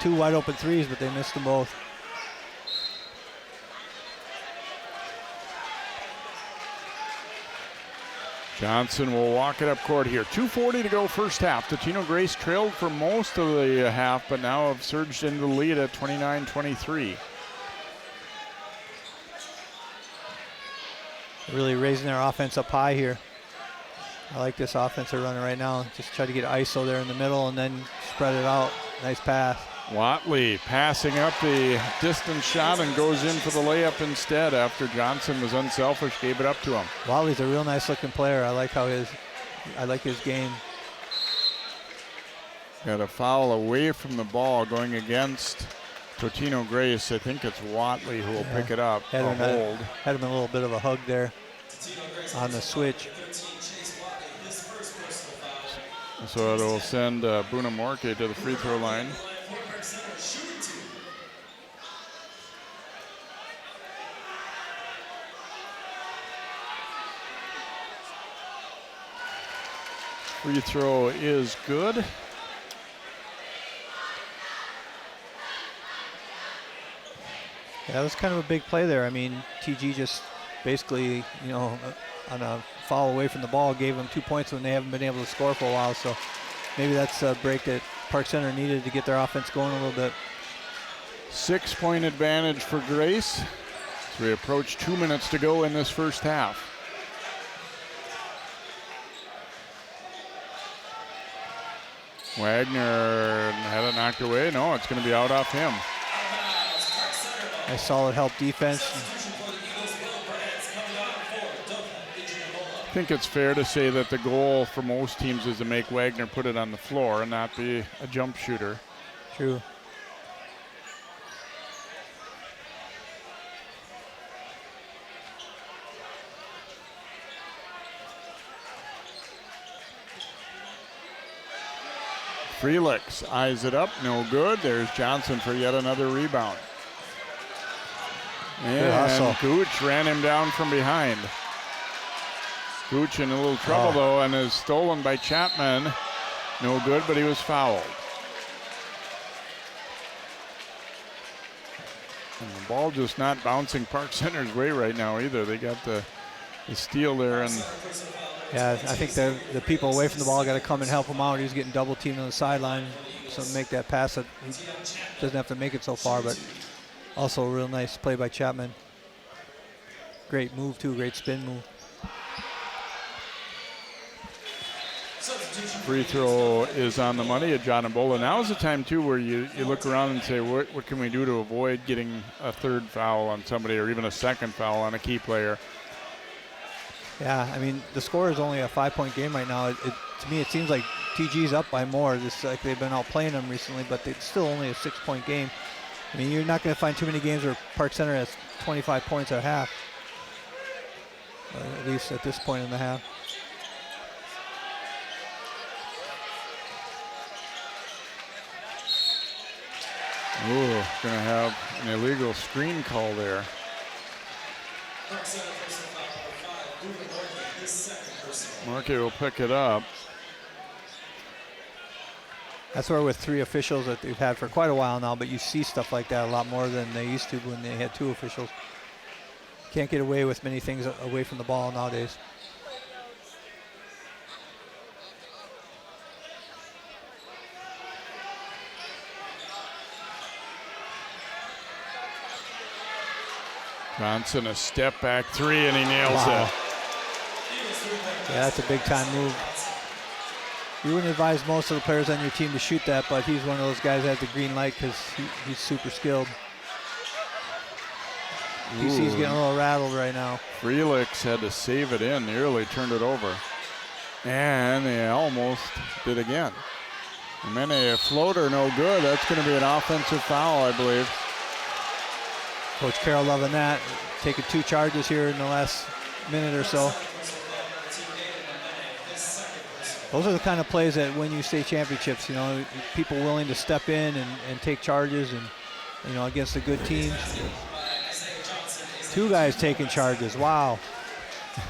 2 wide open threes, but they missed them both.
Johnson will walk it up court here. 2:40 to go first half. Totino-Grace trailed for most of the half, but now have surged into the lead at 29-23.
Really raising their offense up high here. I like this offense they're running right now. Just try to get ISO there in the middle and then spread it out. Nice pass.
Watley passing up the distance shot and goes in for the layup instead after Johnson was unselfish, gave it up to him.
Watley's a real nice looking player. I like his game.
Got a foul away from the ball going against Totino-Grace. I think it's Watley who will pick it up.
Had him a little bit of a hug there on the switch.
So it'll send Morke to the free throw line. Free throw is good.
Yeah, that was kind of a big play there. I mean, TG just basically, on a foul away from the ball, gave them 2 points when they haven't been able to score for a while. So maybe that's a break that Park Center needed to get their offense going a little bit.
6-point advantage for Grace as we approach 2 minutes to go in this first half. Wagner had it knocked away. No, it's going to be out off him.
Nice solid help defense.
I think it's fair to say that the goal for most teams is to make Wagner put it on the floor and not be a jump shooter.
True.
Frelix eyes it up, no good. There's Johnson for yet another rebound. And Gooch ran him down from behind. Gooch in a little trouble though, and is stolen by Chapman. No good, but he was fouled. And the ball just not bouncing Park Center's way right now either. They got the steal there, and
yeah, I think the people away from the ball got to come and help him out. He's getting double teamed on the sideline, so make that pass. He doesn't have to make it so far, but Also a real nice play by Chapman. Great move too, great spin move.
Free throw is on the money at John and Bola. Now is the time too where you look around and say, what can we do to avoid getting a third foul on somebody or even a second foul on a key player?
Yeah, I mean, the score is only a 5-point game right now. To me, it seems like TG's up by more. Just like they've been out playing them recently, but it's still only a 6-point game. I mean, you're not going to find too many games where Park Center has 25 points at half, at least at this point in the half.
Ooh, gonna have an illegal screen call there. Markey will pick it up.
That's where with 3 officials that they've had for quite a while now, but you see stuff like that a lot more than they used to when they had 2 officials. Can't get away with many things away from the ball nowadays.
Johnson, a step back 3, and he nails
Wow.
it.
Yeah, that's a big time move. You wouldn't advise most of the players on your team to shoot that, but he's one of those guys that has the green light because he's super skilled. DC's getting a little rattled right now.
Frelix had to save it in, nearly turned it over. And they almost did again. And then a floater, no good. That's going to be an offensive foul, I believe.
Coach Carroll loving that. Taking 2 charges here in the last minute or so. Those are the kind of plays that win you state championships. You know, people willing to step in and take charges, and you know, against the good teams. 2 guys taking charges. Wow.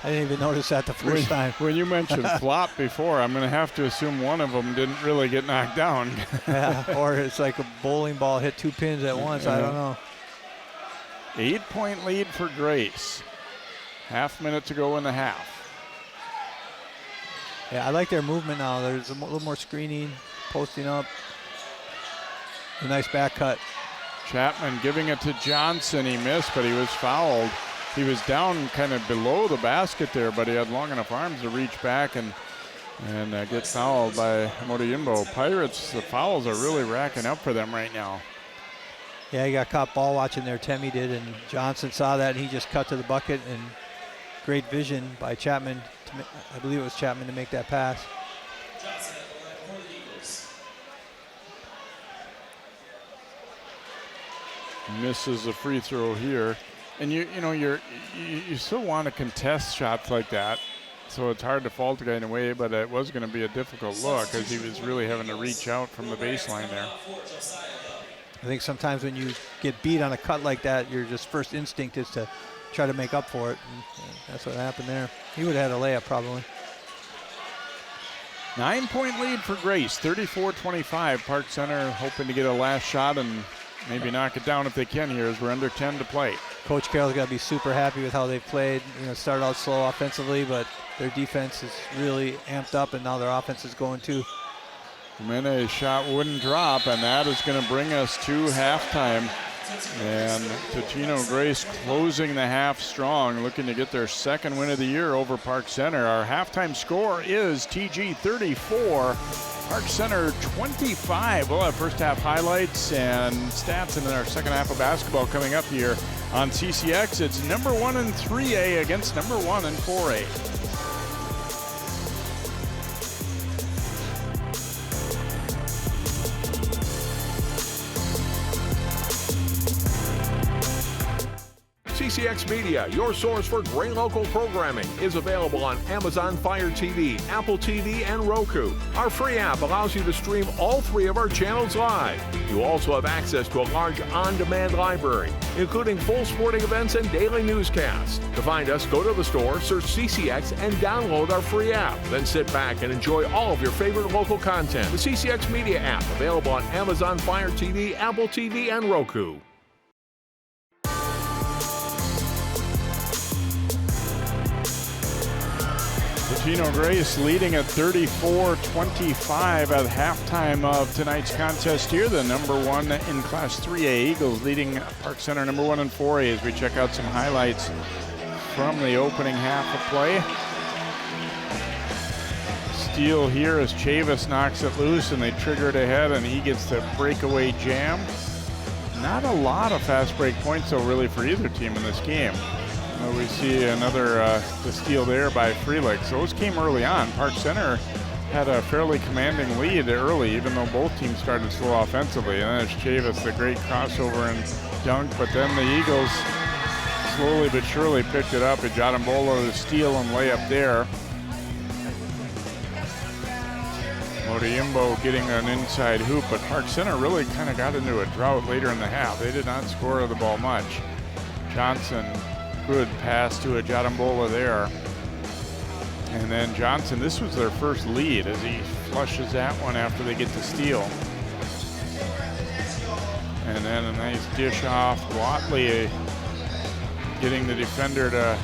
I didn't even notice that the first time.
When you mentioned flop before, I'm going to have to assume one of them didn't really get knocked down.
Yeah, or it's like a bowling ball hit 2 pins at once. I don't know.
8-point lead for Grace. Half minute to go in the half.
Yeah, I like their movement now. There's a little more screening, posting up. A nice back cut.
Chapman giving it to Johnson. He missed, but he was fouled. He was down kind of below the basket there, but he had long enough arms to reach back and get fouled by Motoyinbo. Pirates, the fouls are really racking up for them right now.
Yeah, he got caught ball watching there. Temmie did, and Johnson saw that, and he just cut to the bucket. And great vision by Chapman. I believe it was Chapman to make that pass.
Johnson at the line for the Eagles.
Misses a free throw here, and you still want to contest shots like that, so it's hard to fault the guy in a way, but it was going to be a difficult look because he was really having to reach out from the baseline there.
I think sometimes when you get beat on a cut like that, your just first instinct is to try to make up for it, and that's what happened there. He would have had a layup probably.
9-point lead for Grace, 34-25. Park Center hoping to get a last shot and maybe knock it down if they can here as we're under 10 to play.
Coach Carroll's got to be super happy with how they've played. You know, started out slow offensively, but their defense is really amped up, and now their offense is going too.
Jimenez shot wouldn't drop, and that is going to bring us to halftime. And Totino-Grace closing the half strong, looking to get their 2nd win of the year over Park Center. Our halftime score is TG 34, Park Center 25. We'll have first half highlights and stats, and then our second half of basketball coming up here on CCX. It's number 1 in 3A against number 1 in 4A.
CCX Media, your source for great local programming, is available on Amazon Fire TV, Apple TV, and Roku. Our free app allows you to stream all 3 of our channels live. You also have access to a large on-demand library, including full sporting events and daily newscasts. To find us, go to the store, search CCX, and download our free app. Then sit back and enjoy all of your favorite local content. The CCX Media app, available on Amazon Fire TV, Apple TV, and Roku.
Totino-Grace leading at 34-25 at halftime of tonight's contest here. The number 1 in Class 3A Eagles leading Park Center number 1 in 4A as we check out some highlights from the opening half of play. Steal here as Chavis knocks it loose and they trigger it ahead and he gets the breakaway jam. Not a lot of fast break points though really for either team in this game. We see another the steal there by Frelick. So those came early on. Park Center had a fairly commanding lead early, even though both teams started slow offensively. And then it's Chavis, the great crossover and dunk. But then the Eagles slowly but surely picked it up. Ejadambola the steal and layup there. Modiimbo getting an inside hoop, but Park Center really kind of got into a drought later in the half. They did not score the ball much. Johnson. Good pass to Ejadambola there. And then Johnson, this was their first lead as he flushes that one after they get the steal. And then a nice dish off. Watley getting the defender to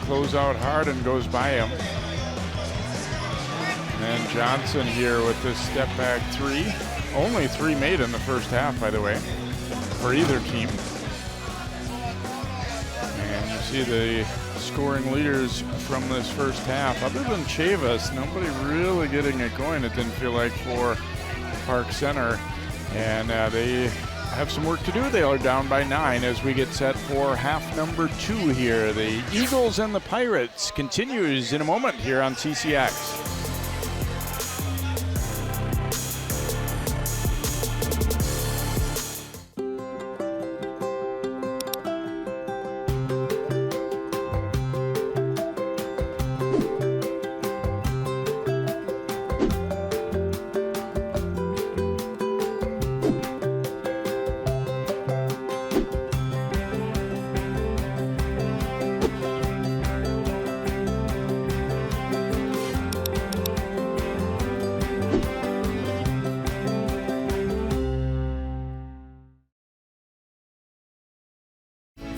close out hard and goes by him. And then Johnson here with this step back 3. Only 3 made in the first half, by the way, for either team. See the scoring leaders from this first half. Other than Chavis, nobody really getting it going, it didn't feel like, for Park Center. And they have some work to do. They are down by 9 as we get set for half number 2 here. The Eagles and the Pirates continues in a moment here on CCX.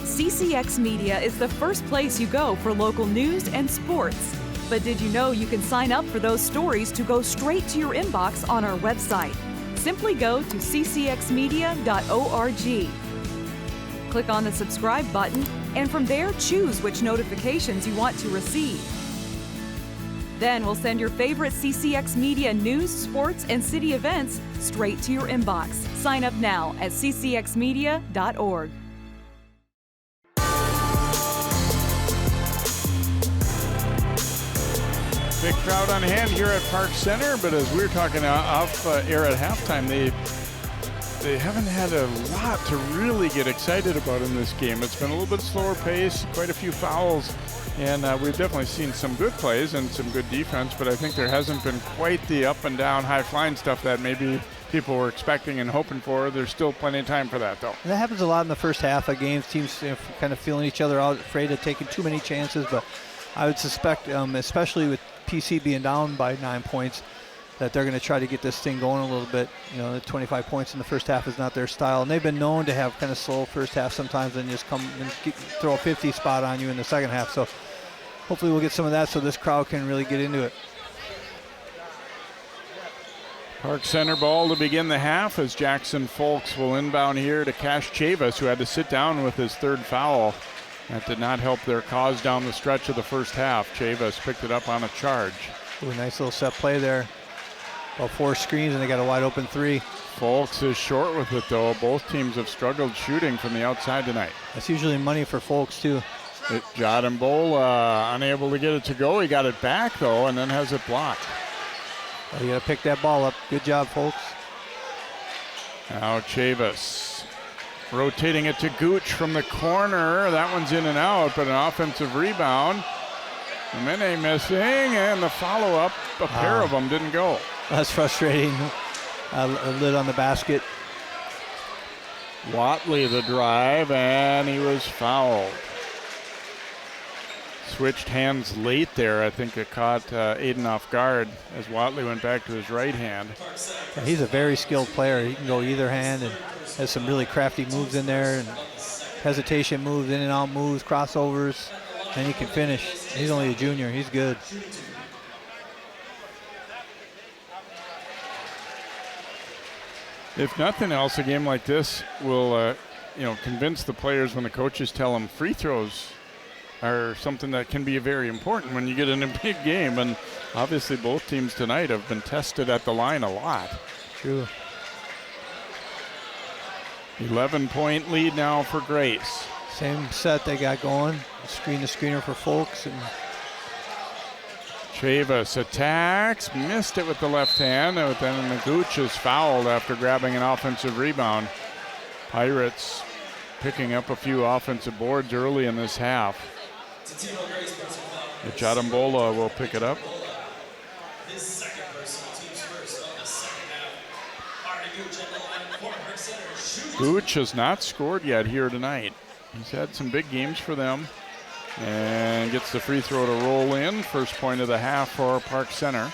CCX Media is the first place you go for local news and sports. But did you know you can sign up for those stories to go straight to your inbox on our website? Simply go to ccxmedia.org. Click on the subscribe button, and from there choose which notifications you want to receive. Then we'll send your favorite CCX Media news, sports, and city events straight to your inbox. Sign up now at ccxmedia.org.
Big crowd on hand here at Park Center, but as we were talking off air at halftime, they haven't had a lot to really get excited about in this game. It's been a little bit slower pace, quite a few fouls, and we've definitely seen some good plays and some good defense, but I think there hasn't been quite the up and down, high flying stuff that maybe people were expecting and hoping for. There's still plenty of time for that, though.
And that happens a lot in the first half of games. Teams kind of feeling each other out, afraid of taking too many chances, but I would suspect, especially with PC being down by 9 points, that they're going to try to get this thing going a little bit. You know, the 25 points in the first half is not their style, and they've been known to have kind of slow first half sometimes and just come and throw a 50 spot on you in the second half. So hopefully we'll get some of that so this crowd can really get into it.
Park Center ball to begin the half as Jackson Folks will inbound here to Cash Chavis, who had to sit down with his third foul. That did not help their cause down the stretch of the first half. Chavis picked it up on a charge.
Ooh, nice little set play there. About 4 screens and they got a wide open 3.
Folks is short with it though. Both teams have struggled shooting from the outside tonight.
That's usually money for Folks too.
Ejadambola unable to get it to go. He got it back though and then has it blocked.
Well, you got to pick that ball up. Good job, Folks.
Now Chavis. Rotating it to Gooch from the corner. That one's in and out, but an offensive rebound. Mene missing, and the follow-up, a pair of them didn't go.
That's frustrating. A lid on the basket.
Watley the drive, and he was fouled. Switched hands late there. I think it caught Aiden off guard as Watley went back to his right hand.
Yeah, he's a very skilled player. He can go either hand and has some really crafty moves in there, and hesitation moves, in and out moves, crossovers, and he can finish. He's only a junior. He's good.
If nothing else, a game like this will, convince the players when the coaches tell them free throws are something that can be very important when you get in a big game. And obviously both teams tonight have been tested at the line a lot.
True.
11-point lead now for Grace.
Same set they got going. Screen the screener for Folks. And
Chavis attacks, missed it with the left hand, and then Magooch is fouled after grabbing an offensive rebound. Pirates picking up a few offensive boards early in this half. Chatambola will pick it up.
His second personal, team's first of the second half. Arigu at the line for Park Center.
Gooch has not scored yet here tonight. He's had some big games for them. And gets the free throw to roll in. First point of the half for Park Center.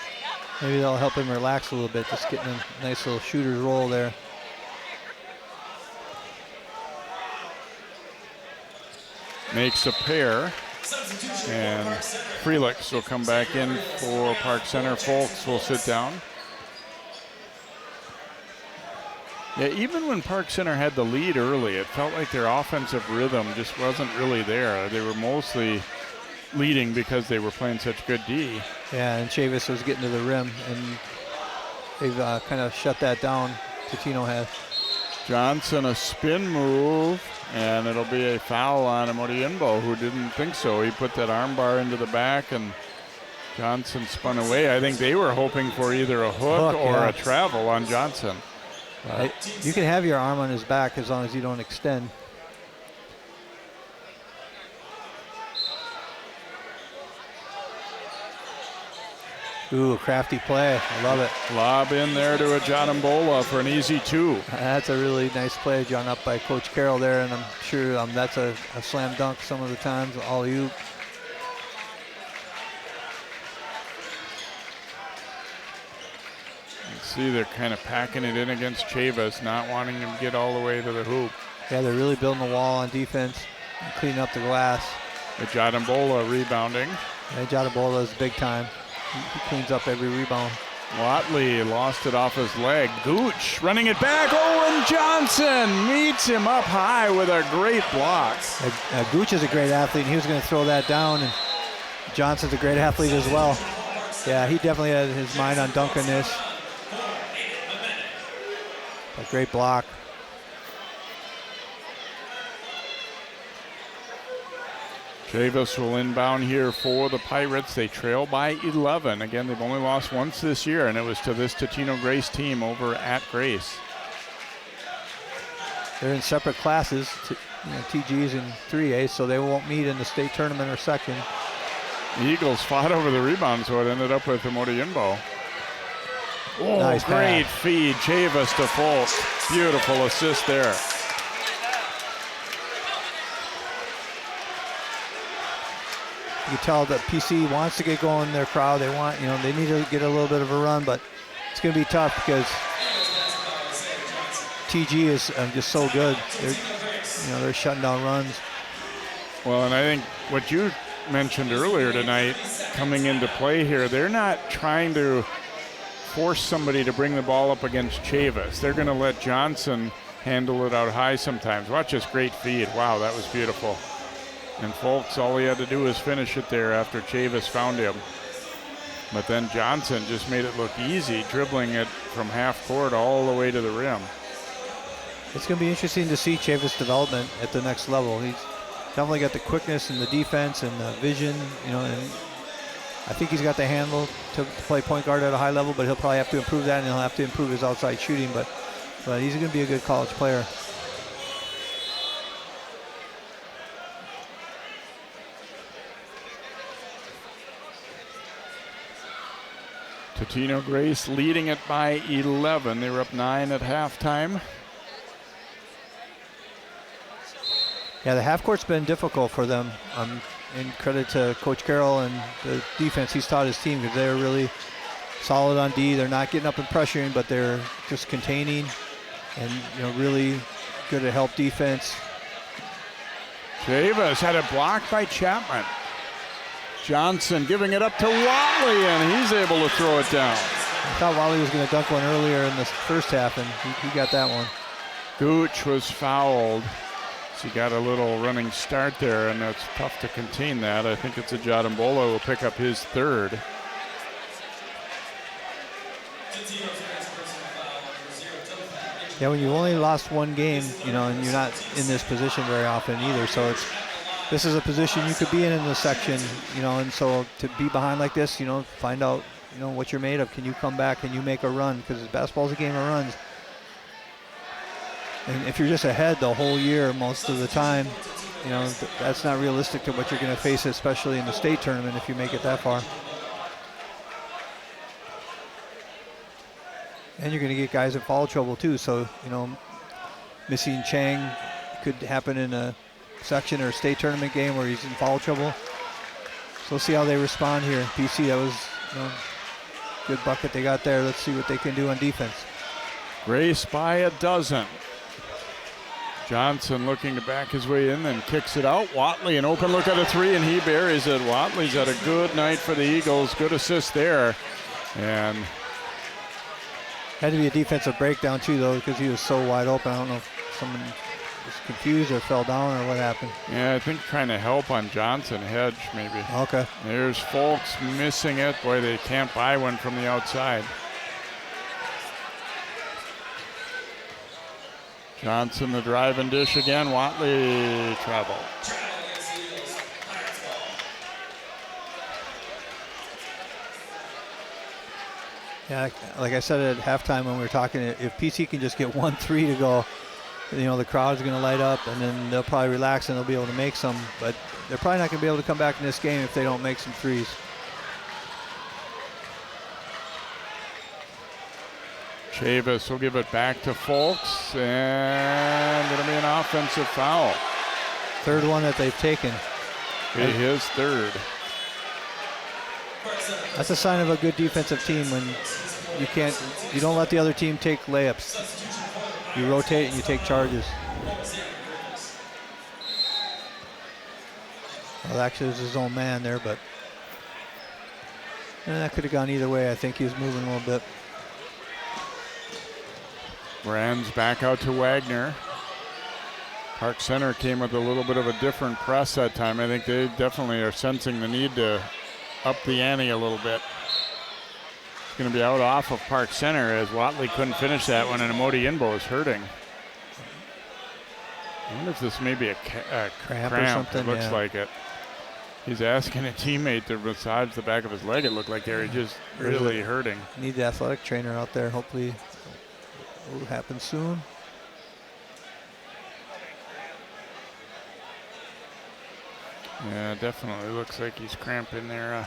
maybe that'll help him relax a little bit, just getting a nice little shooter's roll there.
Makes a pair. And Frelix will come back in for Park Center. Folks will sit down. Yeah, even when Park Center had the lead early, it felt like their offensive rhythm just wasn't really there. They were mostly leading because they were playing such good D.
Yeah, and Chavis was getting to the rim, and they've kind of shut that down. Totino has.
Johnson, a spin move, and it'll be a foul on Imodienbo, who didn't think so. He put that arm bar into the back, and Johnson spun away. I think they were hoping for either a hook or a travel on Johnson.
You can have your arm on his back as long as you don't extend. Ooh, a crafty play. I love it.
Lob in there to a Chatambola for an easy two.
That's a really nice play drawn up by Coach Carroll there, and I'm sure that's a slam dunk some of the times, alley-oop.
See, they're kind of packing it in against Chavis, not wanting him to get all the way to the hoop.
Yeah, they're really building the wall on defense and cleaning up the glass.
Chatambola rebounding.
And Chatambola is big time. He cleans up every rebound.
Watley lost it off his leg. Gooch running it back. Owen Johnson meets him up high with a great block.
Gooch is a great athlete, and he was going to throw that down, and Johnson's a great athlete as well. Yeah, he definitely had his mind on dunking this. A great block.
Chavis will inbound here for the Pirates. They trail by 11. Again, they've only lost once this year, and it was to this Totino-Grace team over at Grace.
They're in separate classes, TGs and 3As, so they won't meet in the state tournament or section.
The Eagles fought over the rebound, so it ended up with Imodienbo. Oh,
nice
great
pass.
feed, Chavis to Folks. Beautiful assist there.
You can tell that PC wants to get going in their crowd. They want, they need to get a little bit of a run, but it's going to be tough because TG is just so good. They're shutting down runs.
Well, and I think what you mentioned earlier tonight coming into play here, they're not trying to force somebody to bring the ball up against Chavis. They're going to let Johnson handle it out high sometimes. Watch this great feed. Wow, that was beautiful. And Folks, all he had to do was finish it there after Chavis found him. But then Johnson just made it look easy, dribbling it from half court all the way to the rim.
It's going to be interesting to see Chavis' development at the next level. He's definitely got the quickness and the defense and the vision, and I think he's got the handle to play point guard at a high level, but he'll probably have to improve that, and he'll have to improve his outside shooting, but he's going to be a good college player.
Totino-Grace leading it by 11. They were up 9 at halftime.
Yeah, the half court's been difficult for them. In credit to Coach Carroll and the defense he's taught his team, because they're really solid on D. They're not getting up and pressuring, but they're just containing and really good at help defense.
Chavis had it blocked by Chapman. Johnson giving it up to Watley, and he's able to throw it down.
I thought Wally was going to dunk one earlier in the first half, and he got that one.
Gooch was fouled. So he got a little running start there, and it's tough to contain that. I think it's a Jadambola will pick up his third.
Yeah, when you've only lost one game, you know, and you're not in this position very often either, so this is a position you could be in the section, you know, and so to be behind like this, you know, find out, you know, what you're made of. Can you come back? Can you make a run? Because basketball's a game of runs. And if you're just ahead the whole year most of the time, you know, that's not realistic to what you're going to face, especially in the state tournament if you make it that far. And you're going to get guys in foul trouble too. So, you know, missing Chang could happen in a section or a state tournament game where he's in foul trouble. So we'll see how they respond here. PC, that was, you know, good bucket they got there. Let's see what they can do on defense.
Grace by a dozen. Johnson looking to back his way in, then kicks it out. Watley, an open look at a three, and he buries it. Watley's had a good night for the Eagles. Good assist there. And
had to be a defensive breakdown too, though, because he was so wide open. I don't know if someone was confused or fell down or what happened.
Yeah, I think trying to help on Johnson, hedge maybe.
Okay.
There's Folks missing it. Boy, they can't buy one from the outside. Johnson the drive and dish again. Watley travel.
Yeah, like I said at halftime when we were talking, if PC can just get 1-3 to go, you know, the crowd's going to light up, and then they'll probably relax and they'll be able to make some. But they're probably not going to be able to come back in this game if they don't make some threes.
Chavis will give it back to Folks, and going to be an offensive foul.
Third one that they've taken.
Be his third.
That's a sign of a good defensive team when you don't let the other team take layups. You rotate and you take charges. Well, actually, it was his own man there, but that could have gone either way. I think he was moving a little bit.
Brands back out to Wagner. Park Center came with a little bit of a different press that time. I think they definitely are sensing the need to up the ante a little bit. It's going to be out off of Park Center as Watley couldn't finish that one, and Amodi Inbo is hurting. I wonder if this may be a cramp
or something.
It looks like it. He's asking a teammate to massage the back of his leg. It looked like they're just really hurting.
Need the athletic trainer out there. Hopefully it will happen soon.
Yeah, definitely looks like he's cramping there.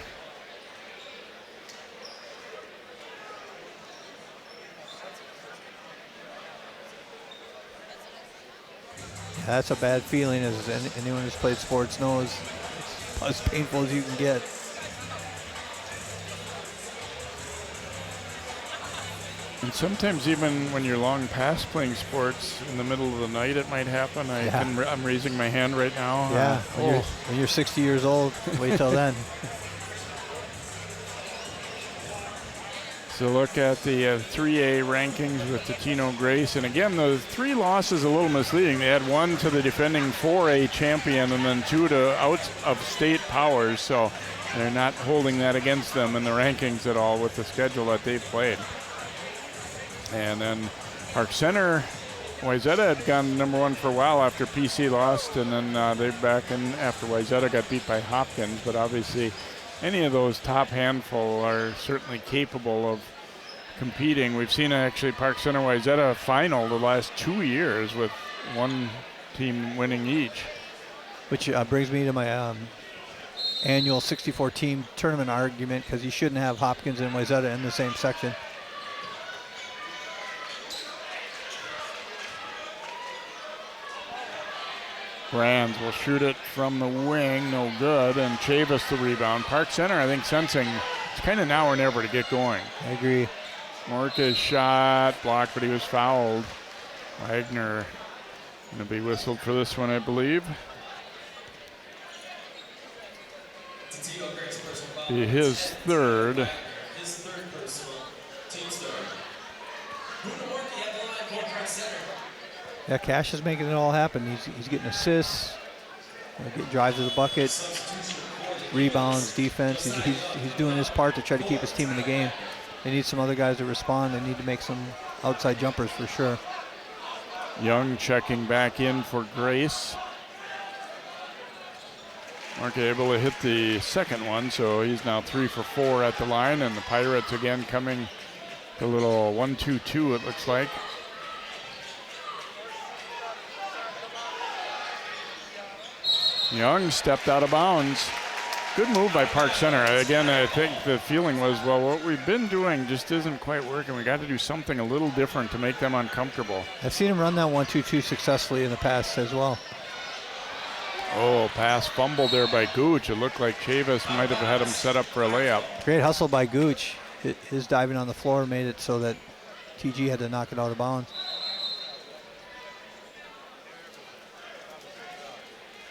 Yeah, that's a bad feeling, as anyone who's played sports knows. It's as painful as you can get.
And sometimes even when you're long past playing sports, in the middle of the night it might happen. I'm raising my hand right now.
Yeah, when you're 60 years old, wait till then.
So look at the 3A rankings with Totino-Grace. And again, the 3 losses a little misleading. They had 1 to the defending 4A champion and then 2 to out-of-state powers. So they're not holding that against them in the rankings at all with the schedule that they've played. And then Park Center, Wayzata had gone #1 for a while after PC lost, and then they're back in after Wayzata got beat by Hopkins. But obviously, any of those top handful are certainly capable of competing. We've seen actually Park Center Wayzata final the last 2 years with one team winning each.
Which brings me to my annual 64-team tournament argument, because you shouldn't have Hopkins and Wayzata in the same section.
Brands will shoot it from the wing, no good, and Chavis the rebound. Park Center, I think, sensing it's kind of now or never to get going.
I agree.
Morca's shot blocked, but he was fouled. Wagner going to be whistled for this one, I believe. Be his third.
Yeah, Cash is making it all happen. He's getting assists, drives to the bucket, rebounds, defense. He's doing his part to try to keep his team in the game. They need some other guys to respond. They need to make some outside jumpers for sure.
Young checking back in for Grace. Mark able to hit the second one, so he's now 3 for 4 at the line, and the Pirates again coming a little 1-2-2 it looks like. Young stepped out of bounds. Good move by Park Center. Again, I think the feeling was, well, what we've been doing just isn't quite working. We got to do something a little different to make them uncomfortable.
I've seen him run that 1-2-2 successfully in the past as well.
Oh, pass fumbled there by Gooch. It looked like Chavis might have had him set up for a layup.
Great hustle by Gooch. His diving on the floor made it so that TG had to knock it out of bounds.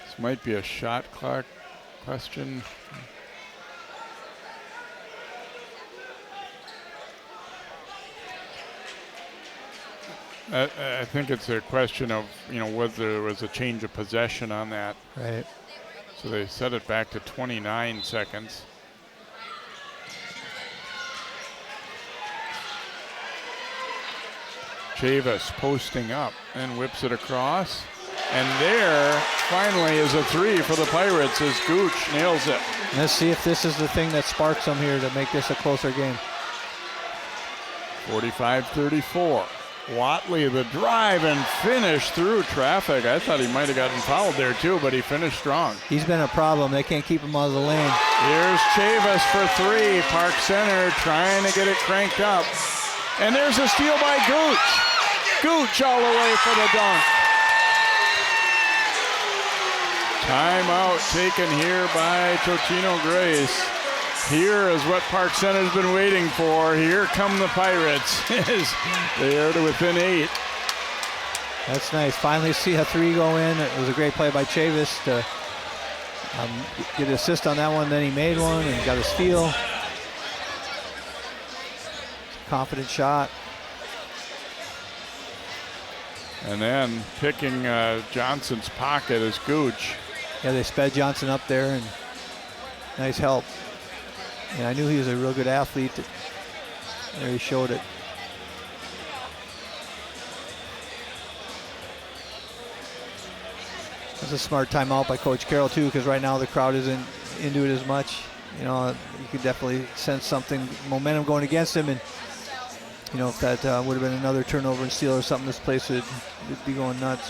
This might be a shot clock question. I think it's a question of, whether there was a change of possession on that.
Right.
So they set it back to 29 seconds. Chavis posting up and whips it across. And there finally is a 3 for the Pirates as Gooch nails it.
Let's see if this is the thing that sparks them here to make this a closer game.
45-34. Watley the drive and finish through traffic. I thought he might have gotten fouled there too, but he finished strong.
He's been a problem. They can't keep him out of the lane.
Here's Chavis for 3. Park Center trying to get it cranked up. And there's a steal by Gooch. Gooch all the way for the dunk. Timeout taken here by Totino-Grace. Here is what Park Center's been waiting for. Here come the Pirates. They are to within 8.
That's nice. Finally see a 3 go in. It was a great play by Chavis to get an assist on that one. Then he made one and got a steal. Confident shot.
And then picking Johnson's pocket is Gooch.
Yeah, they sped Johnson up there, and nice help. And I knew he was a real good athlete. There he showed it. That's a smart timeout by Coach Carroll too, because right now the crowd isn't into it as much. You could definitely sense something, momentum going against him, and if that would have been another turnover and steal or something, this place would be going nuts.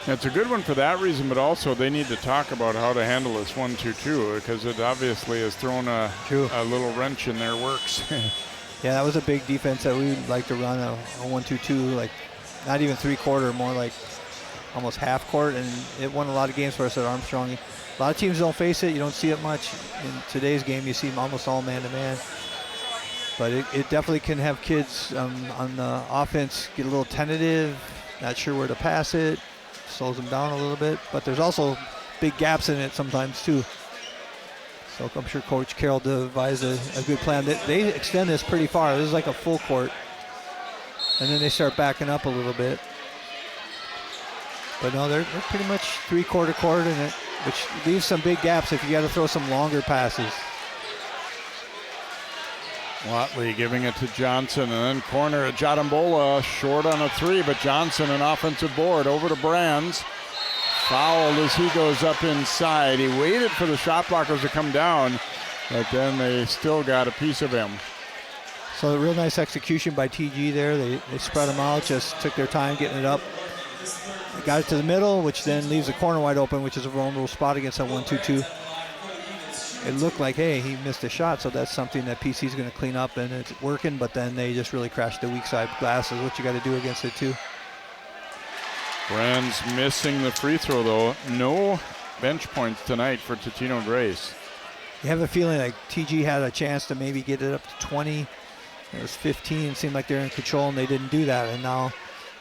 It's a good one for that reason, but also they need to talk about how to handle this 1-2-2 because it obviously has thrown a little wrench in their works.
Yeah, that was a big defense that we would like to run, a 1-2-2, like not even 3/4, more like almost half court, and it won a lot of games for us at Armstrong. A lot of teams don't face it. You don't see it much. In today's game, you see almost all man-to-man. But it definitely can have kids on the offense get a little tentative, not sure where to pass it. Slows them down a little bit, but there's also big gaps in it sometimes too. So I'm sure Coach Carroll devised a good plan. They extend this pretty far. This is like a full court. And then they start backing up a little bit. But no, they're pretty much 3/4 court in it, which leaves some big gaps if you got to throw some longer passes.
Watley giving it to Johnson, and then corner at Jadambola, short on a 3, but Johnson an offensive board over to Brands. Fouled as he goes up inside. He waited for the shot blockers to come down, but then they still got a piece of him.
So a real nice execution by TG there. They spread them out, just took their time getting it up. They got it to the middle, which then leaves the corner wide open, which is a vulnerable spot against that 1-2-2. It looked like, hey, he missed a shot, so that's something that PC's going to clean up, and it's working, but then they just really crashed the weak side glass is what you got to do against it, too.
Brands missing the free throw, though. No bench points tonight for Totino-Grace.
You have a feeling like TG had a chance to maybe get it up to 20. It was 15. It seemed like they're in control, and they didn't do that, and now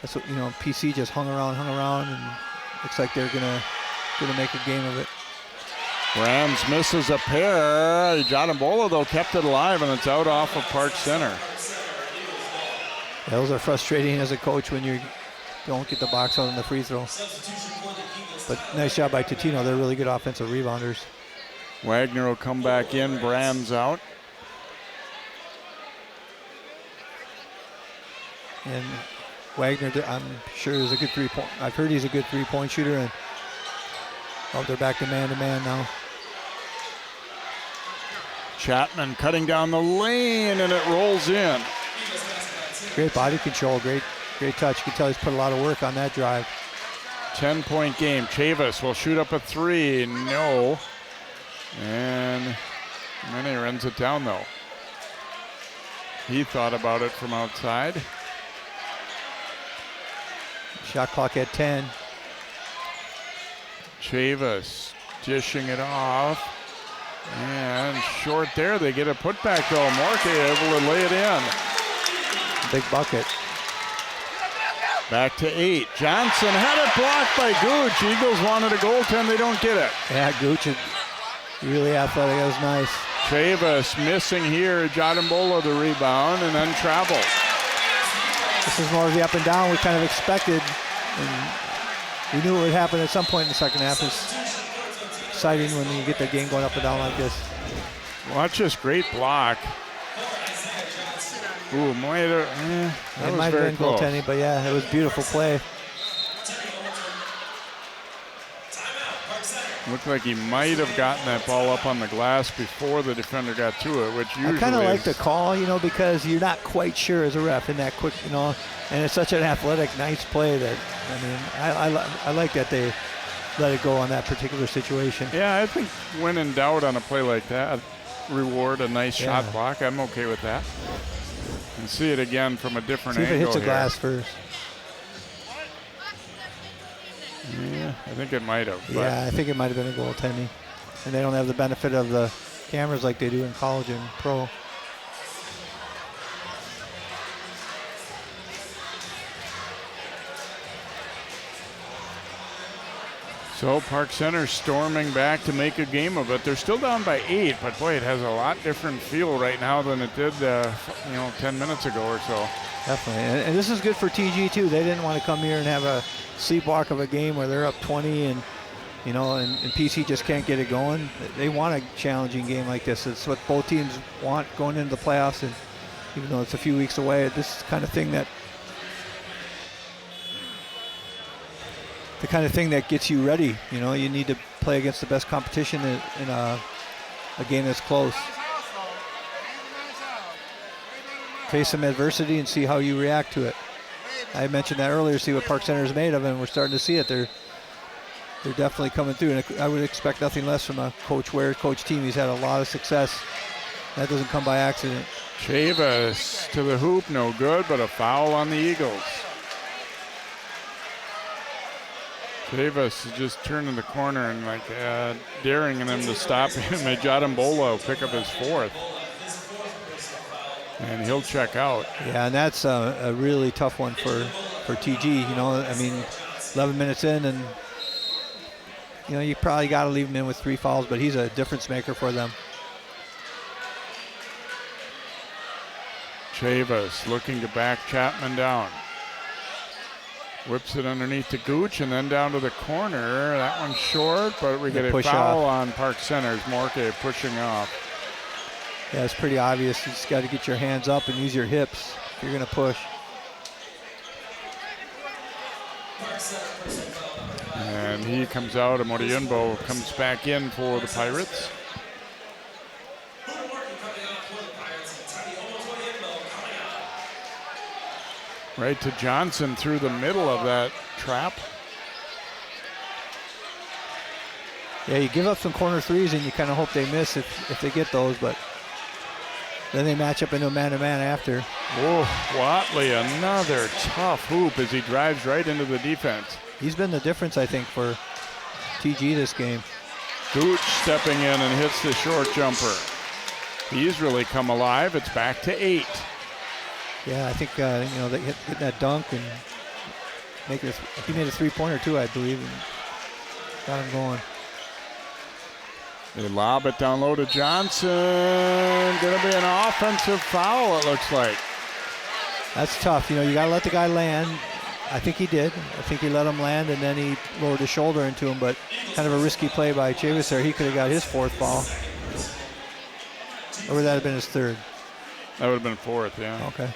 that's what, PC just hung around, and looks like they're going to make a game of it.
Brands misses a pair. Jadambola, though, kept it alive, and it's out off of Park Center.
Those are frustrating as a coach when you don't get the box out on the free throw. But nice job by Totino. They're really good offensive rebounders.
Wagner will come back in. Brand's out.
And Wagner, I'm sure, is a good three-point. I've heard he's a good three-point shooter. And they're back to man now.
Chapman cutting down the lane, and it rolls in.
Great body control, great touch. You can tell he's put a lot of work on that drive.
10-point game. Chavis will shoot up a three. No. And then he runs it down, though. He thought about it from outside.
Shot clock at 10.
Chavis dishing it off. And short there. They get a putback, though. Morke able to lay it in.
Big bucket.
Back to 8. Johnson had it blocked by Gooch. Eagles wanted a goaltend. They don't get it.
Yeah, Gooch is really athletic. That was nice.
Chavis missing here. Jadimbola the rebound and then travel.
This is more of the up and down we kind of expected. And we knew it would happen at some point in the second half. It's exciting when you get the game going up and down like this.
Watch this great block. Ooh, that
It
was
might have
very
been
close.
goaltending, but yeah, it was beautiful play.
Looked like he might have gotten that ball up on the glass before the defender got to it, which usually
I kind of like the
is-
call, because you're not quite sure as a ref in that quick, and it's such an athletic, nice play that, I like that they let it go on that particular situation.
Yeah, I think when in doubt on a play like that, reward a nice shot block. I'm okay with that. And see it again from a different
See if
angle
it hits the
here.
glass first.
Yeah, I think it might have. but-
Yeah, I think it might have been a goaltending. And they don't have the benefit of the cameras like they do in college and pro.
So Park Center storming back to make a game of it. They're still down by 8, but boy, it has a lot different feel right now than it did, 10 minutes ago or so.
Definitely. And this is good for TG too. They didn't want to come here and have a sleepwalk of a game where they're up 20 and PC just can't get it going. They want a challenging game like this. It's what both teams want going into the playoffs, and even though it's a few weeks away, this is the kind of thing that gets you ready. You need to play against the best competition in a game that's close. Face some adversity and see how you react to it. I mentioned that earlier, see what Park Center is made of, and we're starting to see it. They're definitely coming through, and I would expect nothing less from a Coach Ware coach team. He's had a lot of success. That doesn't come by accident.
Chavis to the hoop, no good, but a foul on the Eagles. Chavis is just turning the corner and daring them to stop him. Jadimbola will pick up his 4th. And he'll check out.
Yeah, and that's a really tough one for TG. 11 minutes in, and you probably got to leave him in with 3 fouls, but he's a difference maker for them.
Chavis looking to back Chapman down. Whips it underneath to Gooch and then down to the corner. That one's short, but we get a foul on Park Center's. Morke pushing off.
Yeah, it's pretty obvious. You just got to get your hands up and use your hips if you're going to push.
And he comes out, and Moriumbo comes back in for the Pirates. Right to Johnson through the middle of that trap.
Yeah, you give up some corner threes and you kind of hope they miss if they get those, but then they match up into a man-to-man after.
Whoa, Watley, another tough hoop as he drives right into the defense.
He's been the difference, I think, for TG this game.
Gooch stepping in and hits the short jumper. He's really come alive. It's back to 8.
Yeah, I think they hit that dunk and he made a three-pointer too, I believe, and got him going.
They lob it down low to Johnson. Going to be an offensive foul, it looks like.
That's tough. You know, you got to let the guy land. I think he did. I think he let him land, and then he lowered his shoulder into him, but kind of a risky play by Chavis there. He could have got his 4th foul. Or would that have been his 3rd?
That would have been 4th, yeah.
Okay.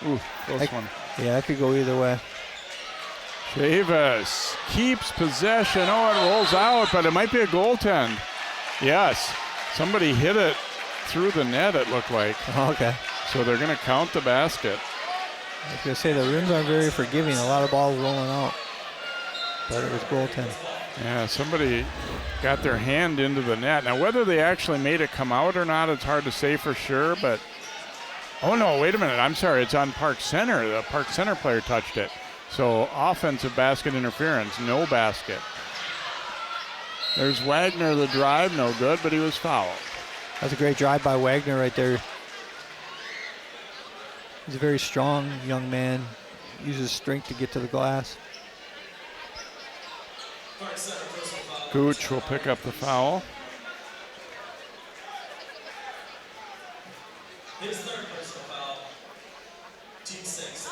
Ooh, close one.
Yeah, that could go either way.
Chavis keeps possession. Oh, it rolls out, but it might be a goaltend. Yes, somebody hit it through the net, it looked like.
Oh, okay.
So they're going to count the basket.
I was going to say the rims aren't very forgiving. A lot of balls rolling out. But it was goaltend.
Yeah, somebody got their hand into the net. Now, whether they actually made it come out or not, it's hard to say for sure, but... Oh, no, wait a minute. I'm sorry. It's on Park Center. The Park Center player touched it. So, offensive basket interference, no basket. There's Wagner, the drive, no good, but he was fouled.
That's a great drive by Wagner right there. He's a very strong young man. Uses strength to get to the glass.
Gooch will pick up the foul.
His 3rd personal foul. Team 6.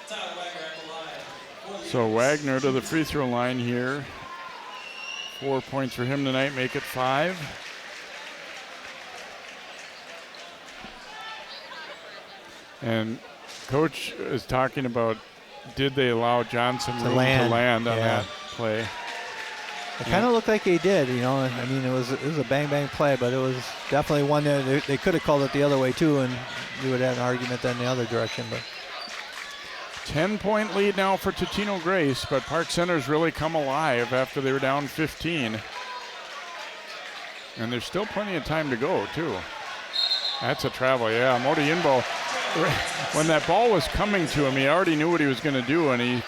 Tyler Wagner at the line.
So Wagner to the free throw line here. 4 points for him tonight, make it 5. And Coach is talking about, did they allow Johnson room to land on that play?
It kind of looked like they did, you know. I mean, it was a bang play, but it was definitely one that they could have called it the other way too, and you would have an argument then the other direction. But
10-point lead now for Totino-Grace, but Park Center's really come alive after they were down 15. And there's still plenty of time to go too. That's a travel, yeah. Modiimbo, when that ball was coming to him, he already knew what he was going to do, and he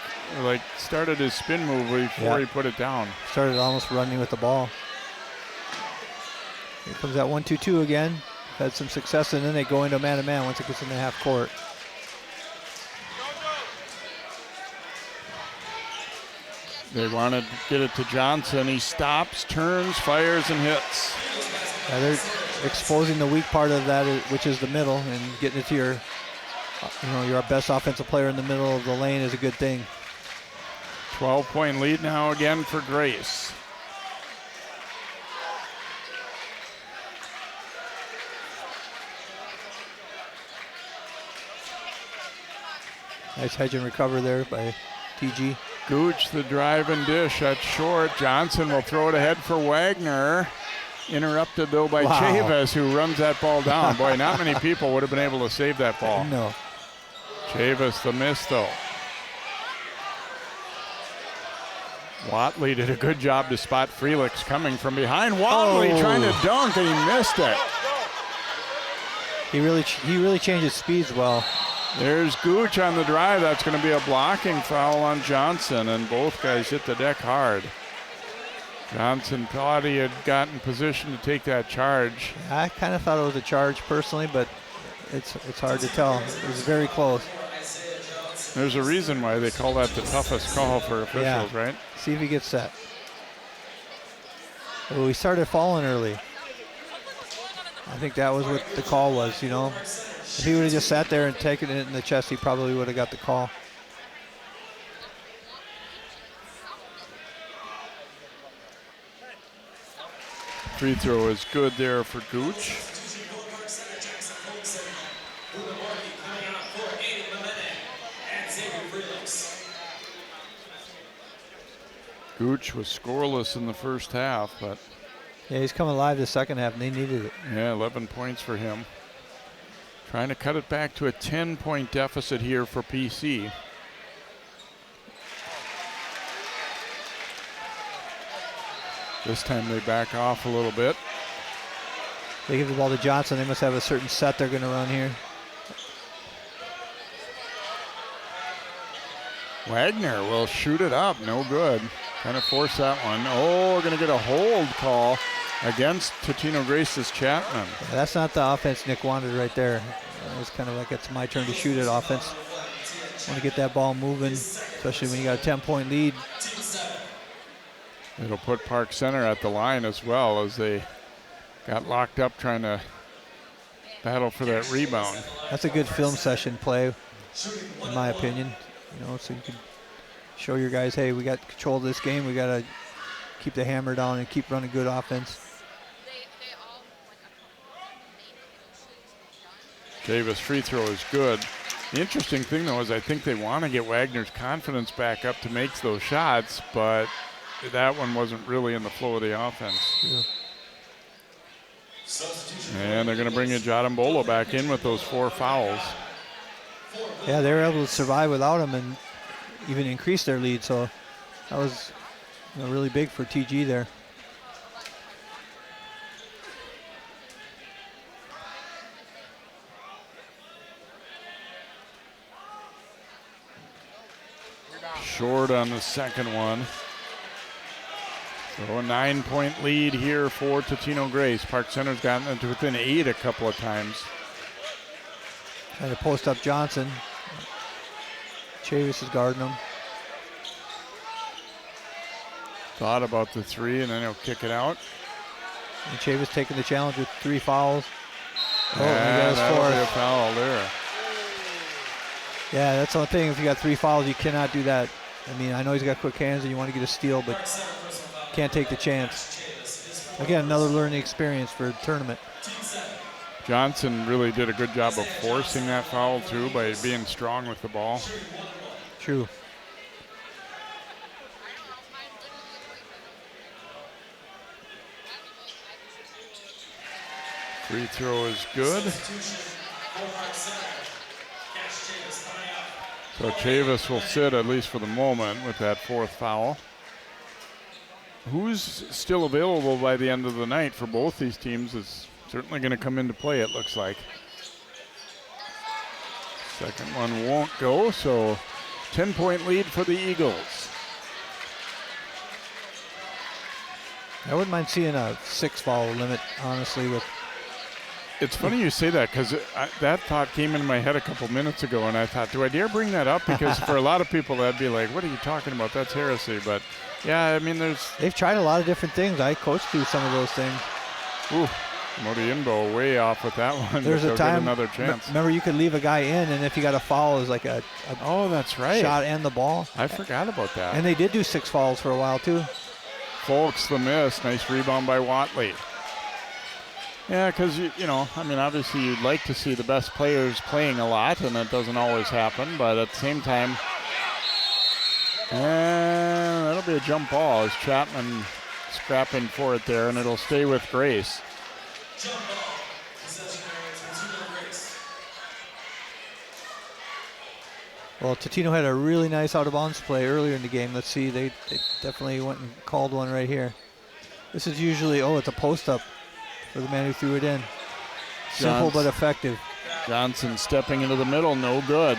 started his spin move before he put it down.
Started almost running with the ball. Here comes that 1-2-2 again. Had some success, and then they go into man-to-man once it gets into half court.
They want to get it to Johnson. He stops, turns, fires, and hits.
Yeah, they're exposing the weak part of that, which is the middle, and getting it to your best offensive player in the middle of the lane is a good thing.
12-point lead now again for Grace.
Nice hedge and recover there by TG.
Gooch, the drive and dish. That's short. Johnson will throw it ahead for Wagner. Interrupted, though, by Chavis, who runs that ball down. Boy, not many people would have been able to save that ball.
No.
Chavis, the miss, though. Watley did a good job to spot Frelix coming from behind. Watley trying to dunk, and he missed it.
He really changed his speeds well.
There's Gooch on the drive. That's going to be a blocking foul on Johnson, and both guys hit the deck hard. Johnson thought he had gotten position to take that charge.
I kind of thought it was a charge personally, but it's hard to tell. It was very close.
There's a reason why they call that the toughest call for officials, right?
See if he gets set. Oh, he started falling early. I think that was what the call was, you know. If he would have just sat there and taken it in the chest, he probably would have got the call.
Free throw is good there for Gooch. Gooch was scoreless in the first half, but
yeah, he's coming alive the second half, and they needed it.
Yeah, 11 points for him. Trying to cut it back to a 10-point deficit here for PC. This time they back off a little bit.
They give the ball to Johnson. They must have a certain set they're going to run here.
Wagner will shoot it up. No good. Kind of force that one. Oh, we're going to get a hold call against Totino-Grace's Chapman.
Yeah, that's not the offense Nick wanted right there. It was kind of like it's my turn to shoot it offense. Want to get that ball moving, especially when you got a 10-point lead.
It'll put Park Center at the line as well, as they got locked up trying to battle for that rebound.
That's a good film session play, in my opinion. You know, so you can show your guys, hey, we got control of this game. We got to keep the hammer down and keep running good offense.
Chavis' free throw is good. The interesting thing, though, is I think they want to get Wagner's confidence back up to make those shots, but that one wasn't really in the flow of the offense.
Yeah.
And they're going to bring Jotambola back in with those 4 fouls.
Yeah, they were able to survive without him and even increase their lead, so that was really big for TG there.
Short on the second one. So a 9-point lead here for Totino-Grace. Park Center's gotten into within 8 a couple of times.
Trying to post up Johnson. Chavis is guarding him.
Thought about the 3, and then he'll kick it out.
And Chavis taking the challenge with 3 fouls. Oh, he
Yeah,
got his
that'll be a
fourth.
foul there.
Yeah, that's the thing. If you got 3 fouls, you cannot do that. I mean, I know he's got quick hands and you want to get a steal, but can't take the chance. Again, another learning experience for a tournament.
Johnson really did a good job of forcing that foul, too, by being strong with the ball.
True.
Free throw is good. So Chavis will sit, at least for the moment, with that 4th foul. Who's still available by the end of the night for both these teams is certainly going to come into play, it looks like. Second one won't go, so 10-point lead for the Eagles.
I wouldn't mind seeing a 6 foul limit, honestly.
It's funny you say that, because that thought came into my head a couple minutes ago, and I thought, do I dare bring that up? Because for a lot of people, that'd be like, what are you talking about? That's heresy. But, yeah, I mean,
they've tried a lot of different things. I coached through some of those things.
Ooh, Modiimbo way off with that one.
There's a time,
another chance.
Remember, you could leave a guy in, and if you got a foul, it was like a
oh, that's right,
shot and the ball.
I forgot about that.
And they did do 6 fouls for a while, too.
Folks, the miss. Nice rebound by Watley. Yeah, because, you know, I mean, obviously you'd like to see the best players playing a lot, and that doesn't always happen. But at the same time, and that'll be a jump ball as Chapman scrapping for it there, and it'll stay with Grace.
Jump ball. Possession area Totino-Grace.
Well, Totino had a really nice out-of-bounds play earlier in the game. Let's see, they definitely went and called one right here. This is usually, it's a post-up for the man who threw it in. Simple but effective.
Johnson stepping into the middle, no good.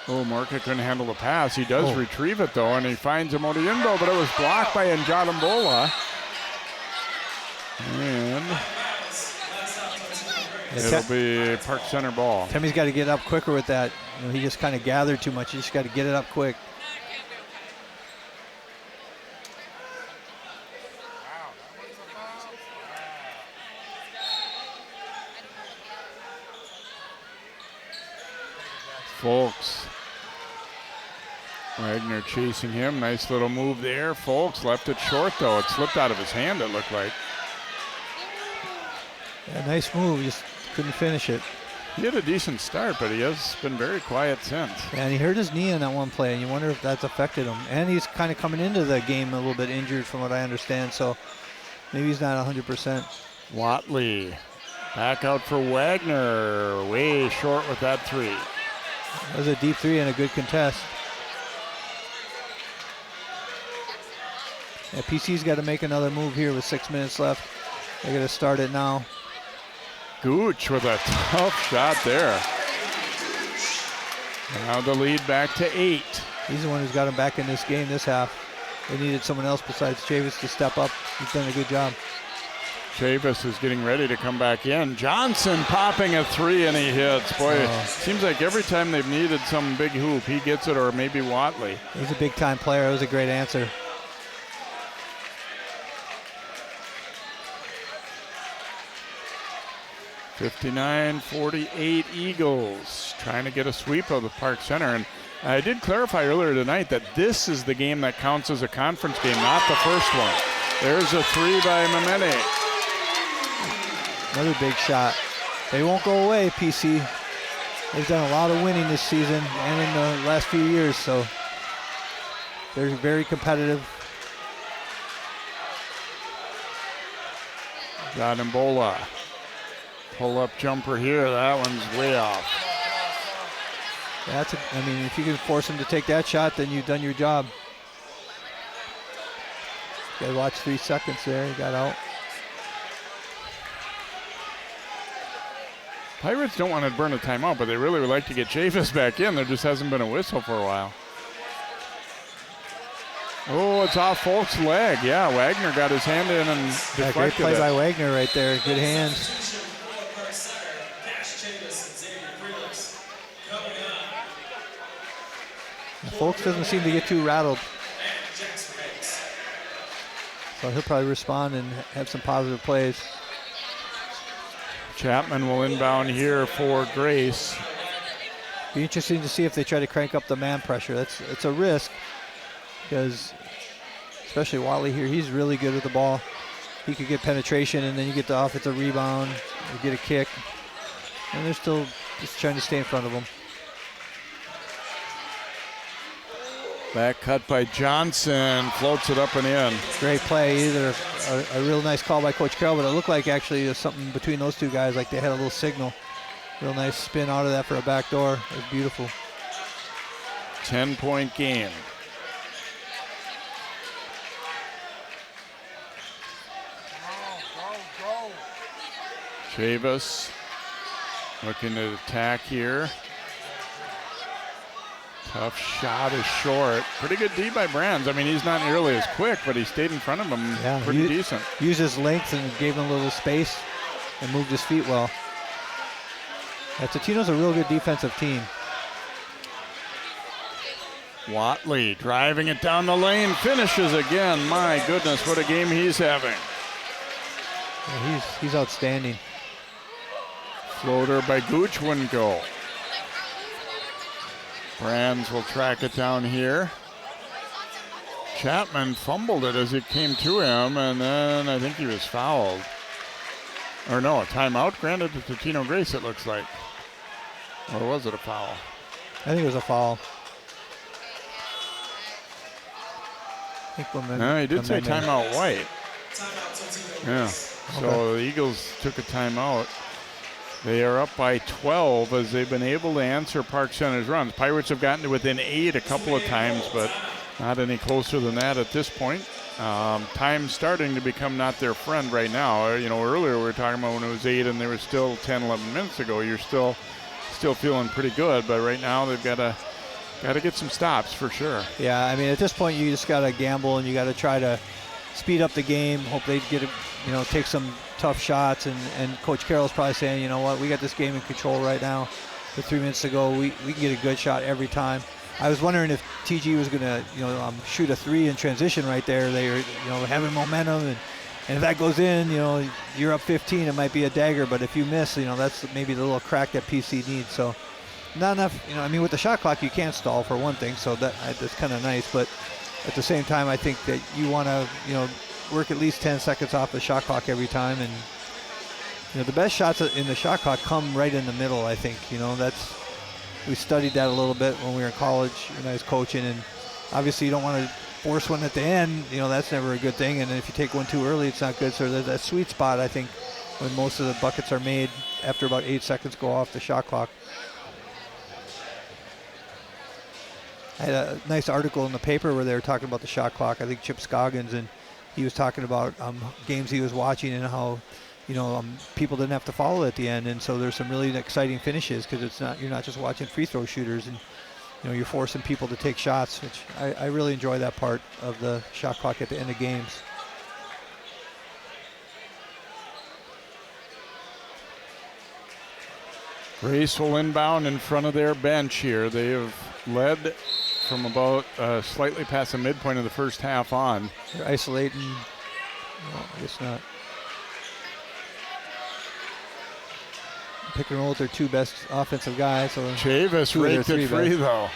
Oh, Market couldn't handle the pass. He does retrieve it, though, and he finds a Modiimbo, but it was blocked by Jotambola. And it'll be Park Center ball.
Timmy's got to get up quicker with that. You know, he just kind of gathered too much. He just got to get it up quick.
Folks. Wagner chasing him. Nice little move there. Folks left it short, though. It slipped out of his hand, it looked like.
Yeah, nice move. Just couldn't finish it.
He had a decent start, but he has been very quiet since.
Yeah, and he hurt his knee in that one play, and you wonder if that's affected him. And he's kind of coming into the game a little bit injured from what I understand, so maybe he's not 100%.
Watley back out for Wagner. Way short with that 3.
That was a deep 3 and a good contest. Yeah, PC's got to make another move here with 6 minutes left. They got to start it now.
Gooch with a tough shot there. Now the lead back to 8.
He's the one who's got him back in this game this half. They needed someone else besides Chavis to step up. He's done a good job.
Chavis is getting ready to come back in. Johnson popping a 3 and he hits. Boy, seems like every time they've needed some big hoop, he gets it, or maybe Watley.
He's a big-time player. It was a great answer.
(59-48) Eagles trying to get a sweep of the Park Center. And I did clarify earlier tonight that this is the game that counts as a conference game, not the first one. There's a 3 by Mamene.
Another big shot. They won't go away, PC. They've done a lot of winning this season and in the last few years, so they're very competitive.
Gadimbola. Pull-up jumper here. That one's way off.
I mean, if you can force him to take that shot, then you've done your job. Got to watch 3 seconds there. He got out.
Pirates don't want to burn a timeout, but they really would like to get Chavis back in. There just hasn't been a whistle for a while. Oh, it's off Folk's leg. Yeah, Wagner got his hand in and deflected
Great play
it.
by Wagner right there. Good hands. Folks doesn't seem to get too rattled. So he'll probably respond and have some positive plays.
Chapman will inbound here for Grace.
Be interesting to see if they try to crank up the man pressure. It's a risk because, especially Watley here, he's really good with the ball. He could get penetration, and then you get the offensive rebound, you get a kick, and they're still just trying to stay in front of them.
Back cut by Johnson, floats it up and in.
Great play, either a real nice call by Coach Carroll, but it looked like actually there's something between those two guys, like they had a little signal. Real nice spin out of that for a back door. It was beautiful.
10-point game. Chavis looking to attack here. Tough shot is short. Pretty good D by Brands. I mean, he's not nearly as quick, but he stayed in front of him pretty decent.
Used his length and gave him a little space and moved his feet well. Totino's a real good defensive team.
Watley driving it down the lane, finishes again. My goodness, what a game he's having.
Yeah, he's outstanding.
Floater by Gooch wouldn't go. Brands will track it down here. Chapman fumbled it as it came to him, and then I think he was fouled. Or no, a timeout granted to Totino-Grace, it looks like. Or was it a foul?
I think it was a foul.
No, he did say timeout White. Yeah, so the Eagles took a timeout. They are up by 12 as they've been able to answer Park Center's runs. Pirates have gotten to within 8 a couple of times, but not any closer than that at this point. Time's starting to become not their friend right now. You know, earlier we were talking about when it was 8 and they were still 10, 11 minutes ago. You're still feeling pretty good, but right now they've got to get some stops for sure.
Yeah, I mean, at this point you just got to gamble and you got to try to speed up the game. Hope they get it, take some tough shots, and Coach Carroll's probably saying, you know what, we got this game in control right now. With 3 minutes to go, we can get a good shot every time. I was wondering if TG was going to, shoot a 3 in transition right there. They were, having momentum, and if that goes in, you're up 15. It might be a dagger, but if you miss, that's maybe the little crack that PC needs. So not enough, with the shot clock, you can't stall for one thing, so that's kind of nice. But at the same time, I think that you want to, work at least 10 seconds off the shot clock every time, and the best shots in the shot clock come right in the middle. I think we studied that a little bit when we were in college when I was coaching, and obviously you don't want to force one at the end. That's never a good thing, and if you take one too early, it's not good. So there's that sweet spot, I think, when most of the buckets are made after about 8 seconds go off the shot clock. I had a nice article in the paper where they were talking about the shot clock. I think Chip Scoggins, and he was talking about games he was watching and how, people didn't have to follow at the end, and so there's some really exciting finishes because you're not just watching free throw shooters, and you're forcing people to take shots, which I really enjoy that part of the shot clock at the end of games.
Grace will inbound in front of their bench here. They have led from about slightly past the midpoint of the first half on.
They're isolating. No, I guess not. Pick and roll with their two best offensive guys. So
Chavis raked it free, though.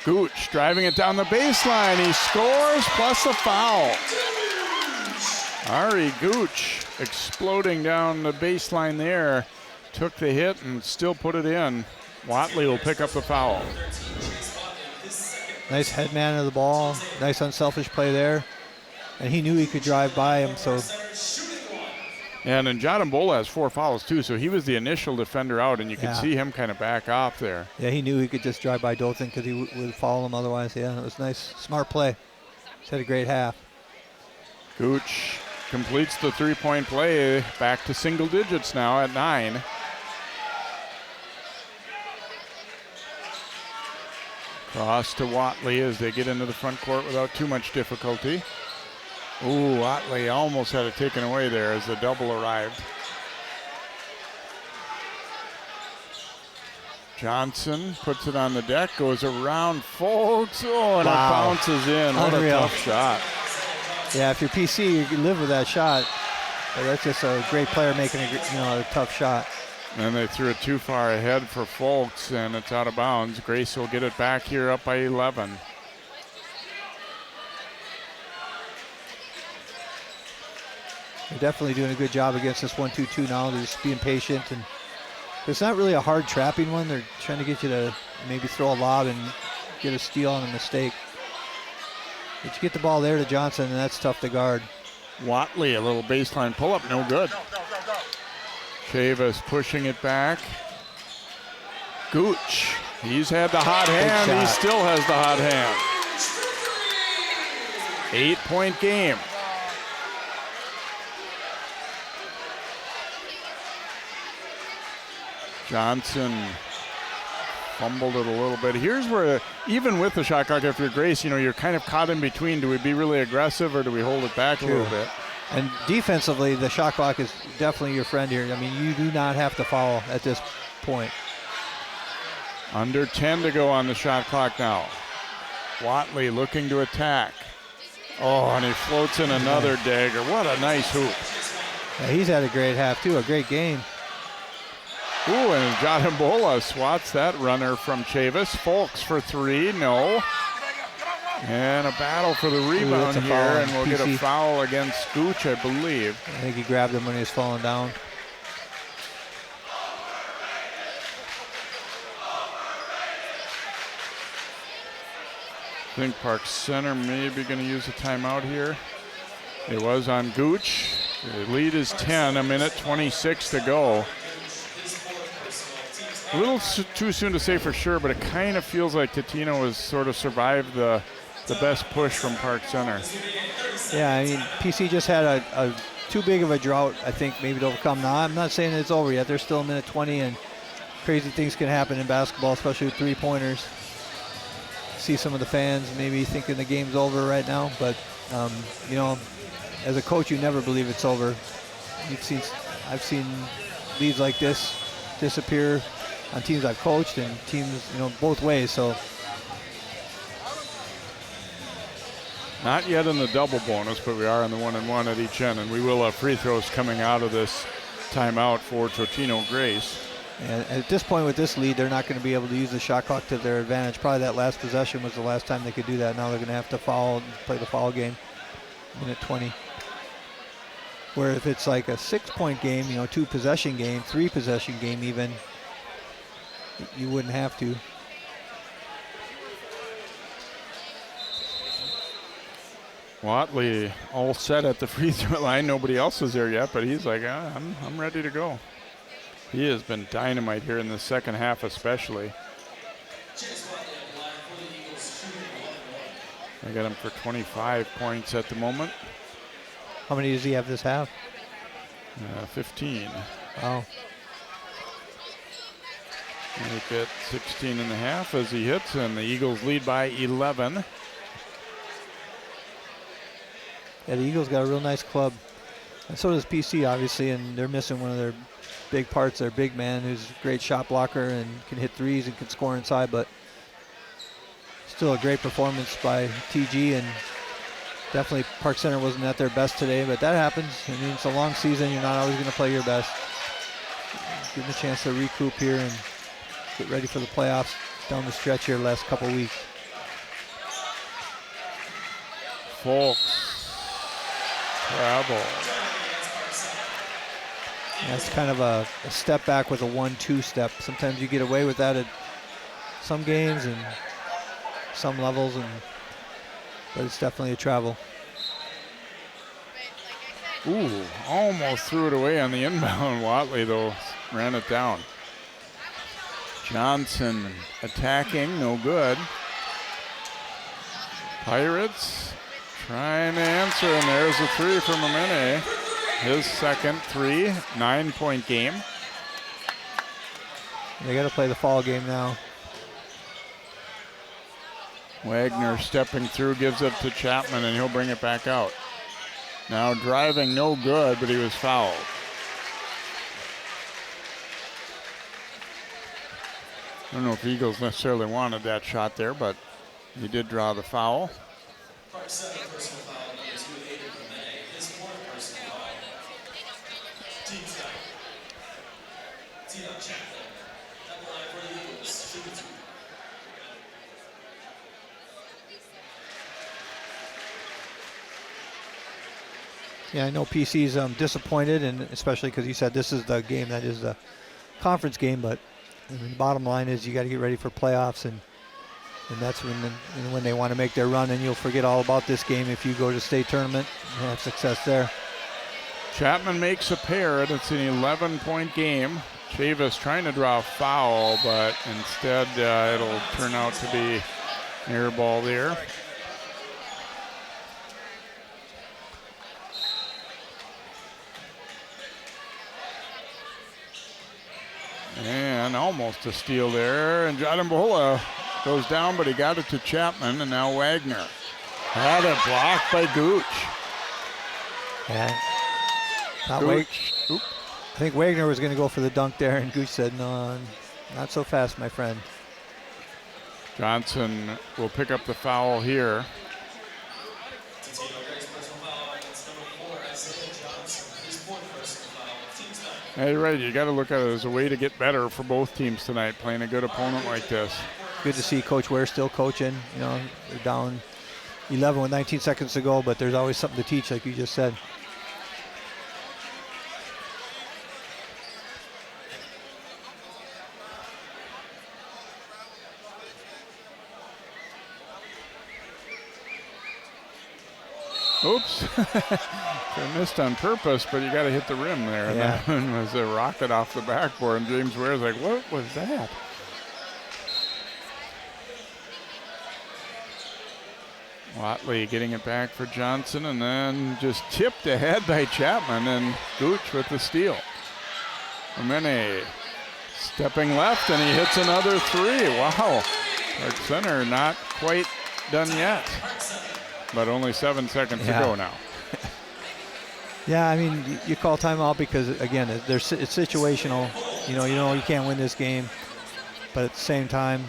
Gooch driving it down the baseline. He scores plus a foul. Gooch exploding down the baseline there. Took the hit and still put it in. Watley will pick up the foul.
Nice head man of the ball. Nice unselfish play there. And he knew he could drive by him, so.
And then John Mbola has 4 fouls too, so he was the initial defender out, and you could see him kind of back off there.
Yeah, he knew he could just drive by Dothan because he would follow him otherwise. Yeah, it was nice, smart play. He's had a great half.
Gooch completes the 3-point play, back to single digits now at 9. Cross to Watley as they get into the front court without too much difficulty. Ooh, Watley almost had it taken away there as the double arrived. Johnson puts it on the deck, goes around folks. Oh, and it bounces in. What a tough shot.
Yeah, if you're PC, you can live with that shot. But that's just a great player making a tough shot.
And they threw it too far ahead for Folks, and it's out of bounds. Grace will get it back here up by 11.
They're definitely doing a good job against this 1-2-2 now. They're just being patient, and it's not really a hard trapping one. They're trying to get you to maybe throw a lob and get a steal on a mistake. But you get the ball there to Johnson, and that's tough to guard.
Watley, a little baseline pull-up, no good. Chavis pushing it back. Gooch, he's had the hot hand. He still has the hot hand. 8-point game. Johnson fumbled it a little bit. Here's where, even with the shot clock after Grace, you're kind of caught in between. Do we be really aggressive or do we hold it back a little bit?
And defensively, the shot clock is definitely your friend here. I mean, you do not have to foul at this point.
Under 10 to go on the shot clock now. Watley looking to attack. Oh, and he floats in another dagger. What a nice hoop.
Yeah, he's had a great half, too, a great game.
Ooh, and John Mbola swats that runner from Chavis. Folks for 3, no. And a battle for the rebound here, and we'll get a foul against Gooch, I believe.
I think he grabbed him when he was falling down.
I think Park Center may be going to use a timeout here. It was on Gooch. The lead is 10, a minute 26 to go. A little too soon to say for sure, but it kind of feels like Totino has sort of survived the best push from Park Center.
Yeah, I mean, PC just had a too big of a drought, I think, maybe to overcome. Now, I'm not saying it's over yet. There's still a minute 20, and crazy things can happen in basketball, especially with three-pointers. See some of the fans maybe thinking the game's over right now, but, as a coach, you never believe it's over. I've seen leads like this disappear on teams I've coached and teams, both ways, so.
Not yet in the double bonus, but we are in the 1-and-1 at each end, and we will have free throws coming out of this timeout for Totino-Grace.
And at this point with this lead, they're not going to be able to use the shot clock to their advantage. Probably that last possession was the last time they could do that. Now they're going to have to foul and play the foul game, minute 20. Where if it's like a 6-point game, 2-possession game, 3-possession game even, you wouldn't have to.
Watley all set at the free throw line. Nobody else is there yet, but he's like, I'm ready to go. He has been dynamite here in the second half especially. I got him for 25 points at the moment.
How many does he have this half?
15.
Wow.
Make it 16 and a half as he hits, and the Eagles lead by 11.
Yeah, the Eagles got a real nice club. And so does PC, obviously, and they're missing one of their big parts, their big man, who's a great shot blocker and can hit threes and can score inside, but still a great performance by TG, and definitely Park Center wasn't at their best today, but that happens. I mean, it's a long season. You're not always going to play your best. Give them a chance to recoup here and get ready for the playoffs down the stretch here the last couple weeks.
Folks, travel.
That's kind of a step back with a 1-2 step. Sometimes you get away with that at some games and some levels, but it's definitely a travel.
Ooh, almost threw it away on the inbound. Watley, though, ran it down. Johnson attacking, no good. Pirates trying to answer, and there's a three from Amene. His second three, 9-point game.
They got to play the fall game now.
Wagner stepping through, gives it to Chapman, and he'll bring it back out. Now driving, no good, but he was fouled. I don't know if Eagles necessarily wanted that shot there, but he did draw the foul.
Park Center personal foul number 2, Aiden Amene. His fourth personal foul. Team's down. Tina Chapman. At the line for the Eagles. Shoot it.
Yeah, I know PC's disappointed, and especially because you said this is the game that is the conference game, but I mean, the bottom line is you got to get ready for playoffs, and that's when they want to make their run, and you'll forget all about this game if you go to state tournament and have success there.
Chapman makes a pair, and it's an 11-point game. Chavis trying to draw a foul, but instead it'll turn out to be air ball there. And almost a steal there, and Jadambola goes down, but he got it to Chapman, and now Wagner. Had it blocked by Gooch.
Yeah.
Gooch.
I think Wagner was going to go for the dunk there, and Gooch said, no, not so fast, my friend.
Johnson will pick up the foul here.
Totino-Grace personal foul against number 4, Osseo Johnson. His fourth personal foul. Team's down.
Hey, right, you got to look at it as a way to get better for both teams tonight, playing a good opponent like this.
Good to see Coach Ware still coaching. You know, they're down 11 with 19 seconds to go, but there's always something to teach, like you just said.
Oops. They missed on purpose, but you got to hit the rim there. And
Yeah.
that one was a rocket off the backboard, and James Ware's like, what was that? Watley getting it back for Johnson, and then just tipped ahead by Chapman, and Gooch with the steal. Amene stepping left, and he hits another three. Wow. Park Center not quite done yet, but only 7 seconds to go now.
Yeah, I mean, you call timeout because, again, it's situational. You know you can't win this game, but at the same time,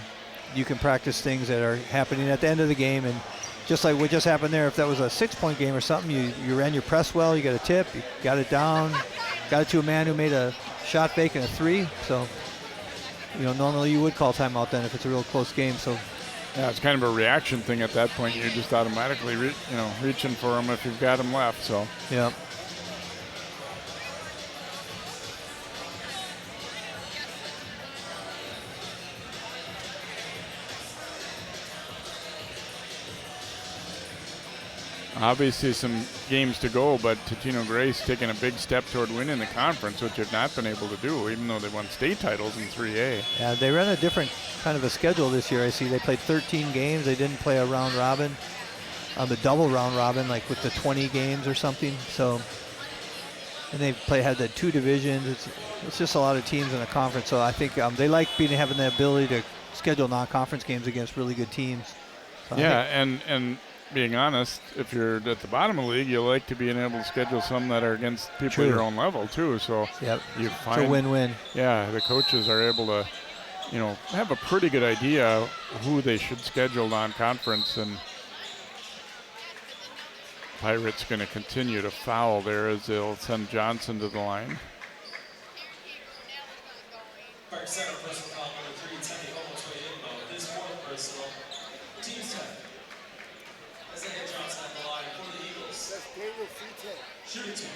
you can practice things that are happening at the end of the game. And just like what just happened there, if that was a 6-point game or something, you ran your press well, you got a tip, you got it down, got it to a man who made a shot fake and a three. So, normally you would call timeout then if it's a real close game. So.
Yeah, it's kind of a reaction thing at that point. You're just automatically, reaching for them if you've got them left. So.
Yeah.
Obviously some games to go, but Totino-Grace taking a big step toward winning the conference, which they've not been able to do, even though they won state titles in 3A.
Yeah, they ran a different kind of a schedule this year. I see they played 13 games. They didn't play a round robin, the double round robin, like with the 20 games or something. So, and they had the 2 divisions. It's just a lot of teams in the conference. So I think they like having the ability to schedule non-conference games against really good teams. So
yeah, and being honest, if you're at the bottom of the league, you like to be able to schedule some that are against people
True.
your own level too. So you find
it's a win-win.
Yeah, the coaches are able to, have a pretty good idea who they should schedule non-conference, and Pirates going to continue to foul there as they'll send Johnson to the line.
Park Center personal foul number 3, Totino-Grace, his fourth personal, team's 10. As they get Johnson on the line for the Eagles.
That's Daniel Freetan.
Shooting team.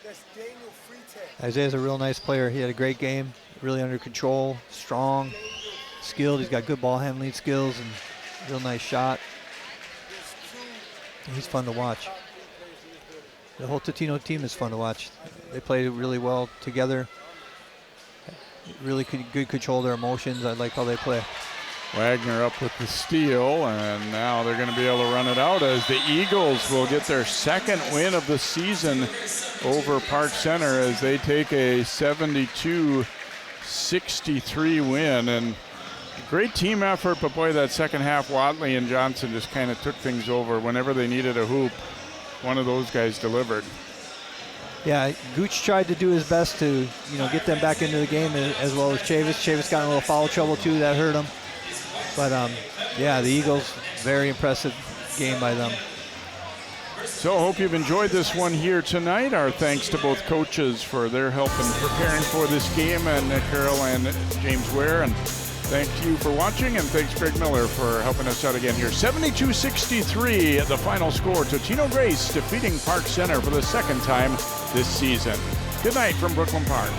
That's Daniel Freetan.
Isaiah's a real nice player. He had a great game, really under control, strong, skilled. He's got good ball handling skills and real nice shot. He's fun to watch. The whole Totino team is fun to watch. They play really well together. Really good control of their emotions. I like how they play.
Wagner up with the steal, and now they're going to be able to run it out as the Eagles will get their second win of the season over Park Center as they take a 72-63 win. And great team effort, but boy, that second half, Watley and Johnson just kind of took things over. Whenever they needed a hoop, one of those guys delivered.
Yeah, Gooch tried to do his best to, get them back into the game, as well as Chavis. Chavis got in a little foul trouble too, that hurt him. But the Eagles, very impressive game by them.
So hope you've enjoyed this one here tonight. Our thanks to both coaches for their help in preparing for this game, and Nick Carroll and James Ware. And thank you for watching, and thanks Greg Miller for helping us out again here. 72-63, the final score. Totino-Grace defeating Park Center for the second time this season. Good night from Brooklyn Park.